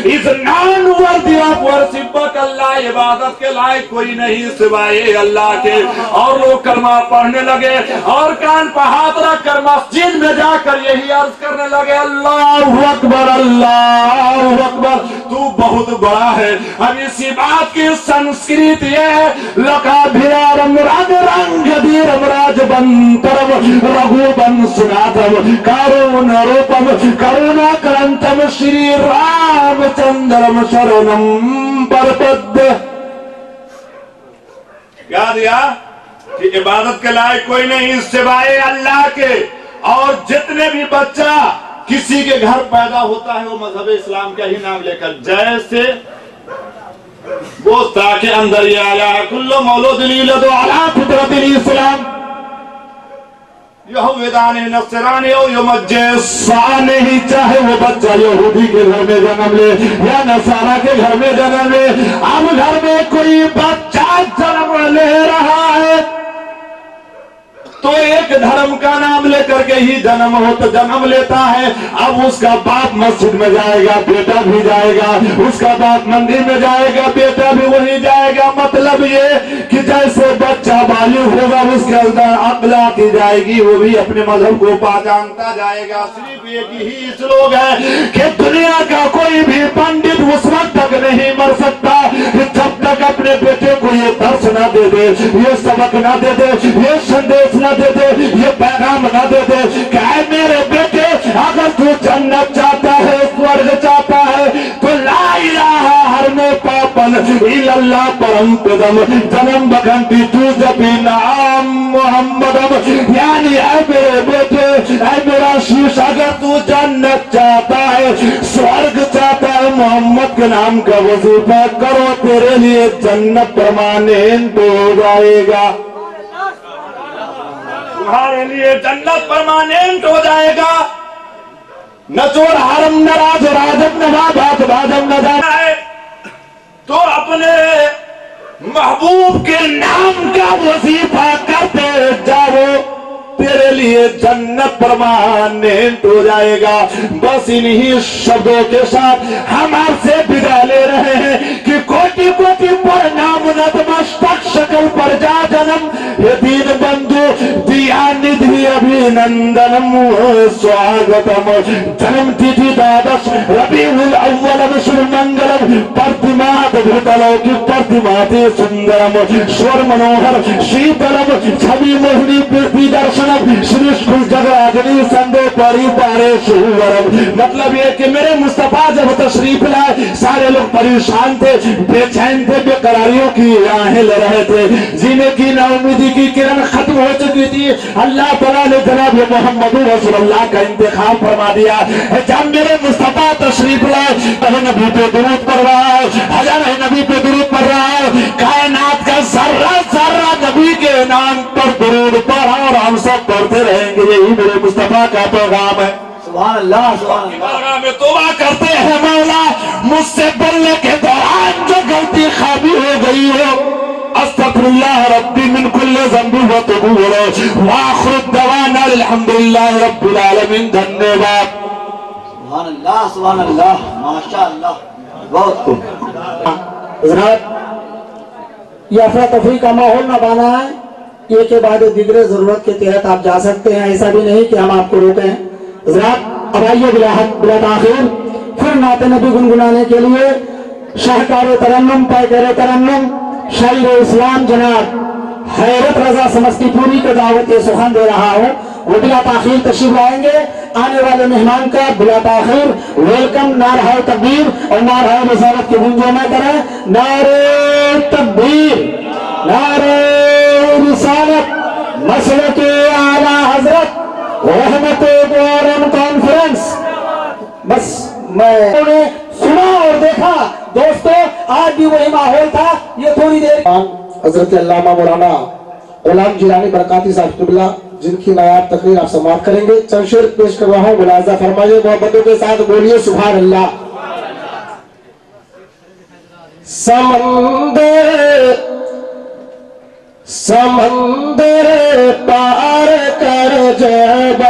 is none worthy of worship but Allah, इबादत के लायक कोई नहीं सिवाय अल्लाह के। और लोग कलमा पढ़ने लगे और कान पर हाथ रख कर मस्जिद में जाकर यही अर्ज करने लगे अल्लाहु अकबर अल्लाहु अकबर, तू बहुत बड़ा है। अब इसी बात की संस्कृति है लकाभिरारम राज रंग धीरम राजबंतरम रघुबन सुनातम करुण रूपम करुणा क्रांतम श्री रामचंद्रम शरणम परपद। क्या दिया कि इबादत के लायक कोई नहीं सिवाय अल्लाह के। और जितने भी बच्चा किसी के घर पैदा होता है वो मजहब इस्लाम का ही नाम लेकर, जैसे वो के अंदर ये आया है कुल्लो मौलूदिन युलदु अला फितरतिल इस्लाम यहूदानी नसरानी हो यमज्जसानी, चाहे वो बच्चा यहूदी के घर में जन्म ले या नसारा के घर में जन्म ले। अब घर में कोई बच्चा जन्म ले रहा है तो एक धर्म का नाम लेकर के ही जन्म लेता है। अब उसका बाप मस्जिद में जाएगा, बेटा भी जाएगा, उसका बाप मंदिर में जाएगा, बेटा भी वहीं जाएगा। मतलब ये कि जैसे बच्चा बालिग होगा उसके अंदर अक्ल आती जाएगी, वो भी अपने मजहब को पहचानता जाएगा। सिर्फ एक ही श्लोक है कि दुनिया का कोई भी पंडित उस वक्त तक नहीं मर सकता जब तक अपने बेटे को ये दर्श न दे दे, ये सबक न दे दे, ये संदेश न दे दे, ये पैगाम न दे दे कि मेरे बेटे अगर तू जन्नत चाहता है, स्वर्ग चाहता है तो ला इलाहा हरने पापन इल्लल्लाह परम पदम जन्म बखंती तू जबी नाम मोहम्मदम। यानी ऐ मेरे बेटे, ऐ मेरा शीश, अगर तू जन्नत चाहता है, स्वर्ग चाहता है, मोहम्मद के नाम का वजीफा करो, तेरे लिए जन्नत परमानेंट हो जाएगा। तुम्हारे लिए जन्नत परमानेंट हो जाएगा। न चोर हरम न राज राजम न बात बाजम न जाना है तो अपने महबूब के नाम का वजीफा करते जाओ, तेरे लिए जन्नत परमानेंट हो जाएगा। बस इन्हीं शब्दों के साथ हम आपसे विदा ले रहे हैं कि कोटि कोटि प्रणाम नतमस्तक शकल पर जा जन्म, ये दीन बंधु दिया निधि अभिनंदनम स्वागतम। जन्म तिथि द्वादश रबीउल अव्वल शुभ मंगलम, प्रतिमात भूतलौकिक प्रतिमाति सुंदरम, स्वर मनोहर शीतलम, छवि मोहिनी पृथ्वी दर्शन श्री जगराजनी संदे परिवारे सुवरम। मतलब ये कि मेरे मुस्तफा जब तशरीफ लाए सारे लोग परेशान थे, बेचैन थे, बेकरारियों की आहें ले रहे थे, जीने की नाउमीदी की किरण खत्म हो चुकी थी। अल्लाह तआला ने जनाब मोहम्मद रसूलुल्लाह का इंतखाब फरमा दिया। जब मेरे मुस्तफा तशरीफ लाए, नबी पे दुरूद पढ़ रहा है, हजार नबी पे दुरूद पढ़ रहा है, कायनात का जर्रा जर्रा नबी के नाम पर दुरूद पढ़ा और हम सब पढ़ते रहेंगे। यही मेरे मुस्तफा का पैगाम है। सुभान अल्लाह, सुभान अल्लाह। में तौबा करते हैं मौला, मुझसे बोलने के दौरान जो गलती खाबी हो गई हो, अस्तगफिरुल्लाह रब्बी मिन कुल्ली ज़ंबि व तूबू इलैहि व आखिरु दवाना अल्हम्दुलिल्लाहि रब्बिल आलमीन। धन्यवाद। सुभान अल्लाह, सुभान अल्लाह, माशाअल्लाह, बहुत खूब। हजरत ये अफरा तफरी का माहौल न बना है, ये के बाद दिगरे जरूरत के तहत आप जा सकते हैं, ऐसा भी नहीं कि हम आपको रोके हैं। हजरत अब आइए बिला ताखिर फिर नाते नबी गुनगुनाने के लिए शाहकार तरन्नुम पैकर तरन्नुम शायर इस्लाम जनाब हैरत रजा समस्तीपुरी को दावत सुखान दे रहा हूँ। वो बिला ताखिर तशरीफ लाएंगे। आने वाले मेहमान का बिला ताखिर वेलकम, नारे तकबीर और नारे रिसालत की गुंजोना करें। नारे तकबीर, नारे रिसालत, मसले के आला हजरत रहमत कॉन्फ्रेंस। बस मैंने सुना और देखा दोस्तों, आज भी वही माहौल था। ये थोड़ी देर हजरत अल्लामा मौलाना गुलाम जिलानी बरकाती साहब किबला जिनकी नायाब तकरीर आप समाप्त करेंगे, चंद शेर पेश कर रहा हूँ, मुलाजा फरमाइए मोहब्बतों के साथ, बोलिए सुभान अल्लाह। समंदर पार कर जब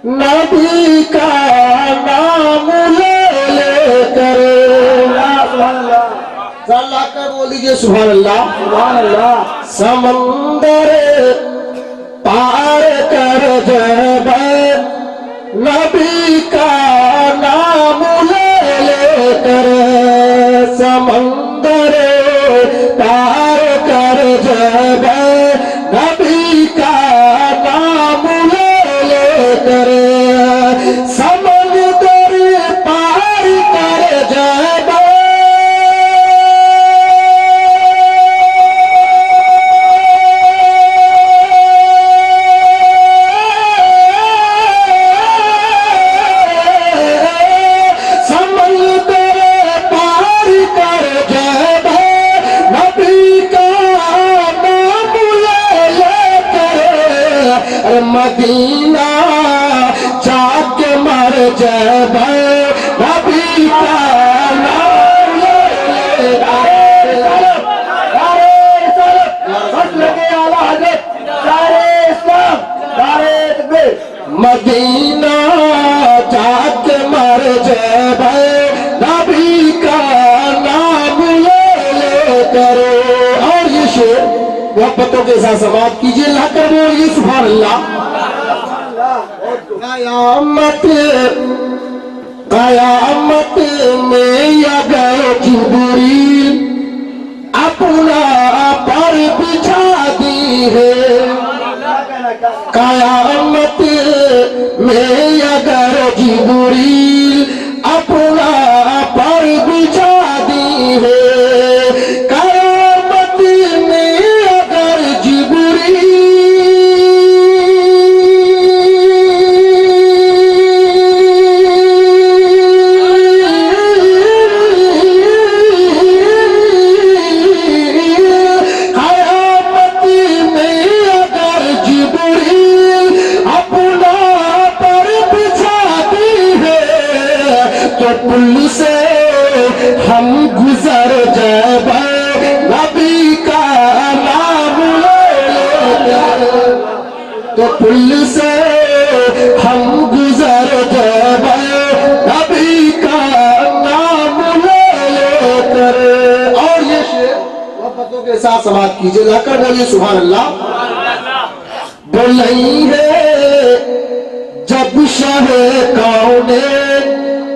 नबी का नाम लेकर, अल्लाह का बोलिए सुभान अल्लाह, सुभान अल्लाह। समंदर पार कर जब नबी का नाम लेकर, समंदर पार कर जब नबी का नाम लेकर, समंदर पार कर जब मदीना जाके मर जब नबी का नाम मदीना जाके मर जब नबी का नाम ले करो। और ये शेर मोहब्बतों के साथ समाप्त कीजिए, अल्लाह कर बोलिए सुभान अल्लाह। कयामत कयामत में अगर जिब्रील अपना पर बिछा दी है, कयामत में अगर जिब्रील अपना पर बिछा दी है, कयामत में अगर जिब्रील हम गुजर जाए नबी का नाम लेकर, तो पुल से हम गुजर जाए नबी का नाम लेकर। और ये शेर मोहब्बतों के साथ समाप्त कीजिए, जाकर बोलिए सुभान अल्लाह। बोलई है जब शाह कौने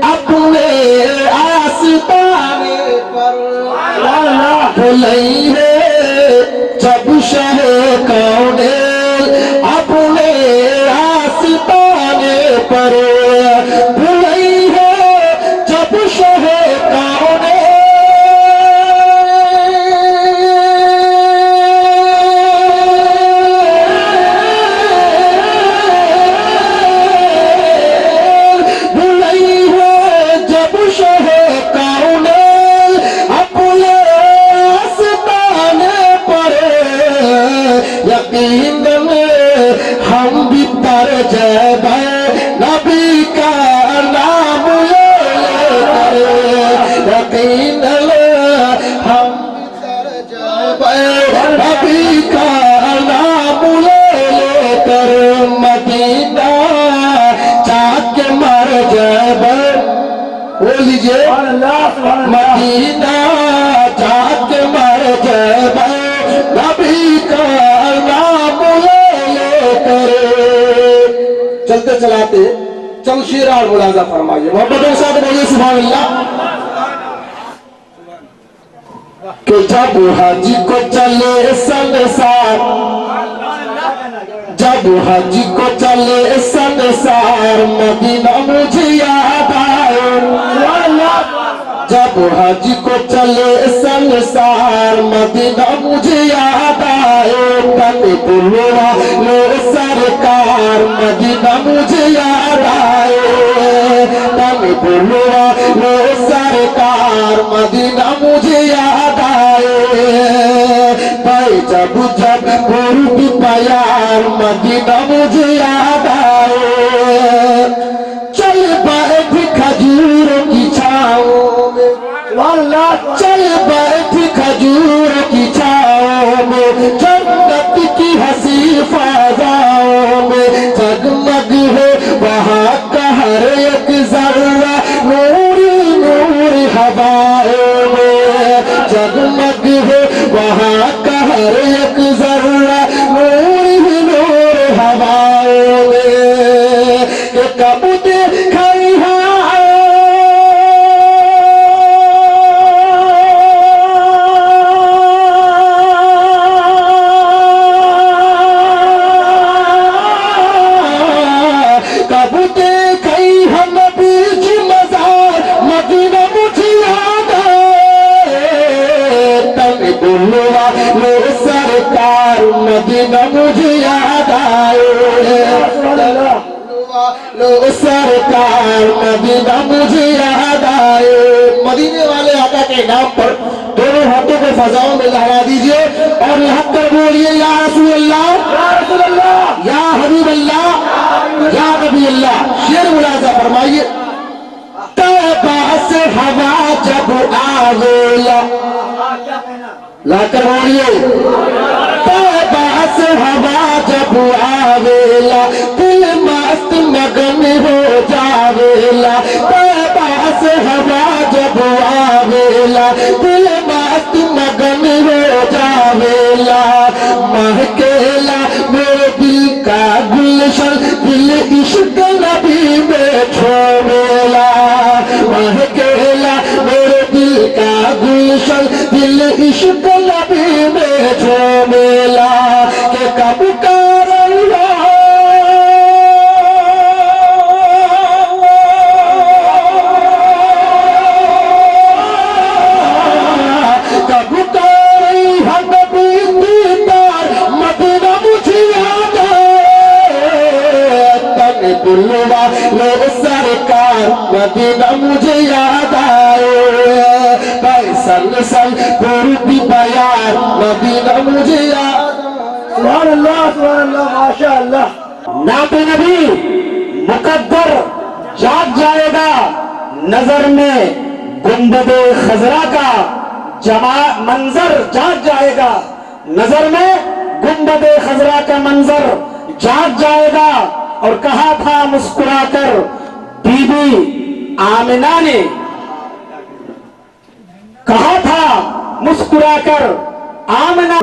अपने आस्ताने पर, बोलई है जब शाह कौने अपने आस्ताने पर, बोलई है जब शाह कौने हम भी तर जाए नबी का नाम लेकर, यकीन हम भी तर जाए नबी का नाम लेकर, मदीना जाके मर जाए, बोल लीजिए मदीना जाके मर जाए नबी का नाम लेकर। चलते चलाते चल शेर और मुलाजा फरमाइए, मोहब्बत के साथ बोलिए सुभान अल्लाह। कि जब हाजी को चले संसार, जब हाजी को चले संसार मदीना मुझे याद आए, जब हाजी को चले संसार मदीना मुझे याद आए, तने बुलवा लो सरकार मदीना मुझे याद आए, तने बुलवा लो सरकार मदीना मुझे याद आए, भाई जब जब पूर्व प्यार मदीना मुझे याद आए, चल बैठ खजूर की छाओ में, चल बैठ खजूर की छाओ में, जन्नत की हंसी फाजाओं में, जगमग है वहाँ का हर एक जर्रा नूर नूर हवाओं में, जगमग है वहाँ का हर एक जर्रा नूर नूर हवाओं में। कि कब देखा सरकार मदीना मुझे याद आए, लो सरकार मदीना मुझे याद आए। मदीने वाले आका के नाम पर दोनों हाथों को फजाओं में लहरा दीजिए और लहक कर बोलिए या रसूल अल्लाह, या हबीब अल्लाह, या नबी अल्लाह। शेर मुलाजा फरमाइए। तौबा से हवा जब आवेला, लाकर बोलिए तौबा से हवा जब आवेला, दिल मस्त मगन हो जावेला, तौबा से हवा जब आवेला, दिल मस्त मगन हो जावेला, महकेला मेरे दिल का गुलशन, दिल इश्क नबी में छोड़ेला, महकेला मेरे दिल का गुलशन, दिल इश्क नबी में झूमेला। के कब कर कब कर हम दीदार मदीना मुझे याद तन बुलवा लो सरकार मदीना मुझे याद आए, सन सन पूर्वी बयार मदीना मुझे याद। सुभान अल्लाह माशाअल्लाह। नाते नबी मुकद्दर जाग जाएगा, नजर में गुंबदे खजरा का मंजर जाग जाएगा, नजर में गुंबदे खजरा का मंजर जाग जाएगा। और कहा था मुस्कुराकर बीबी आमिना ने, कहा था मुस्कुराकर आमिना।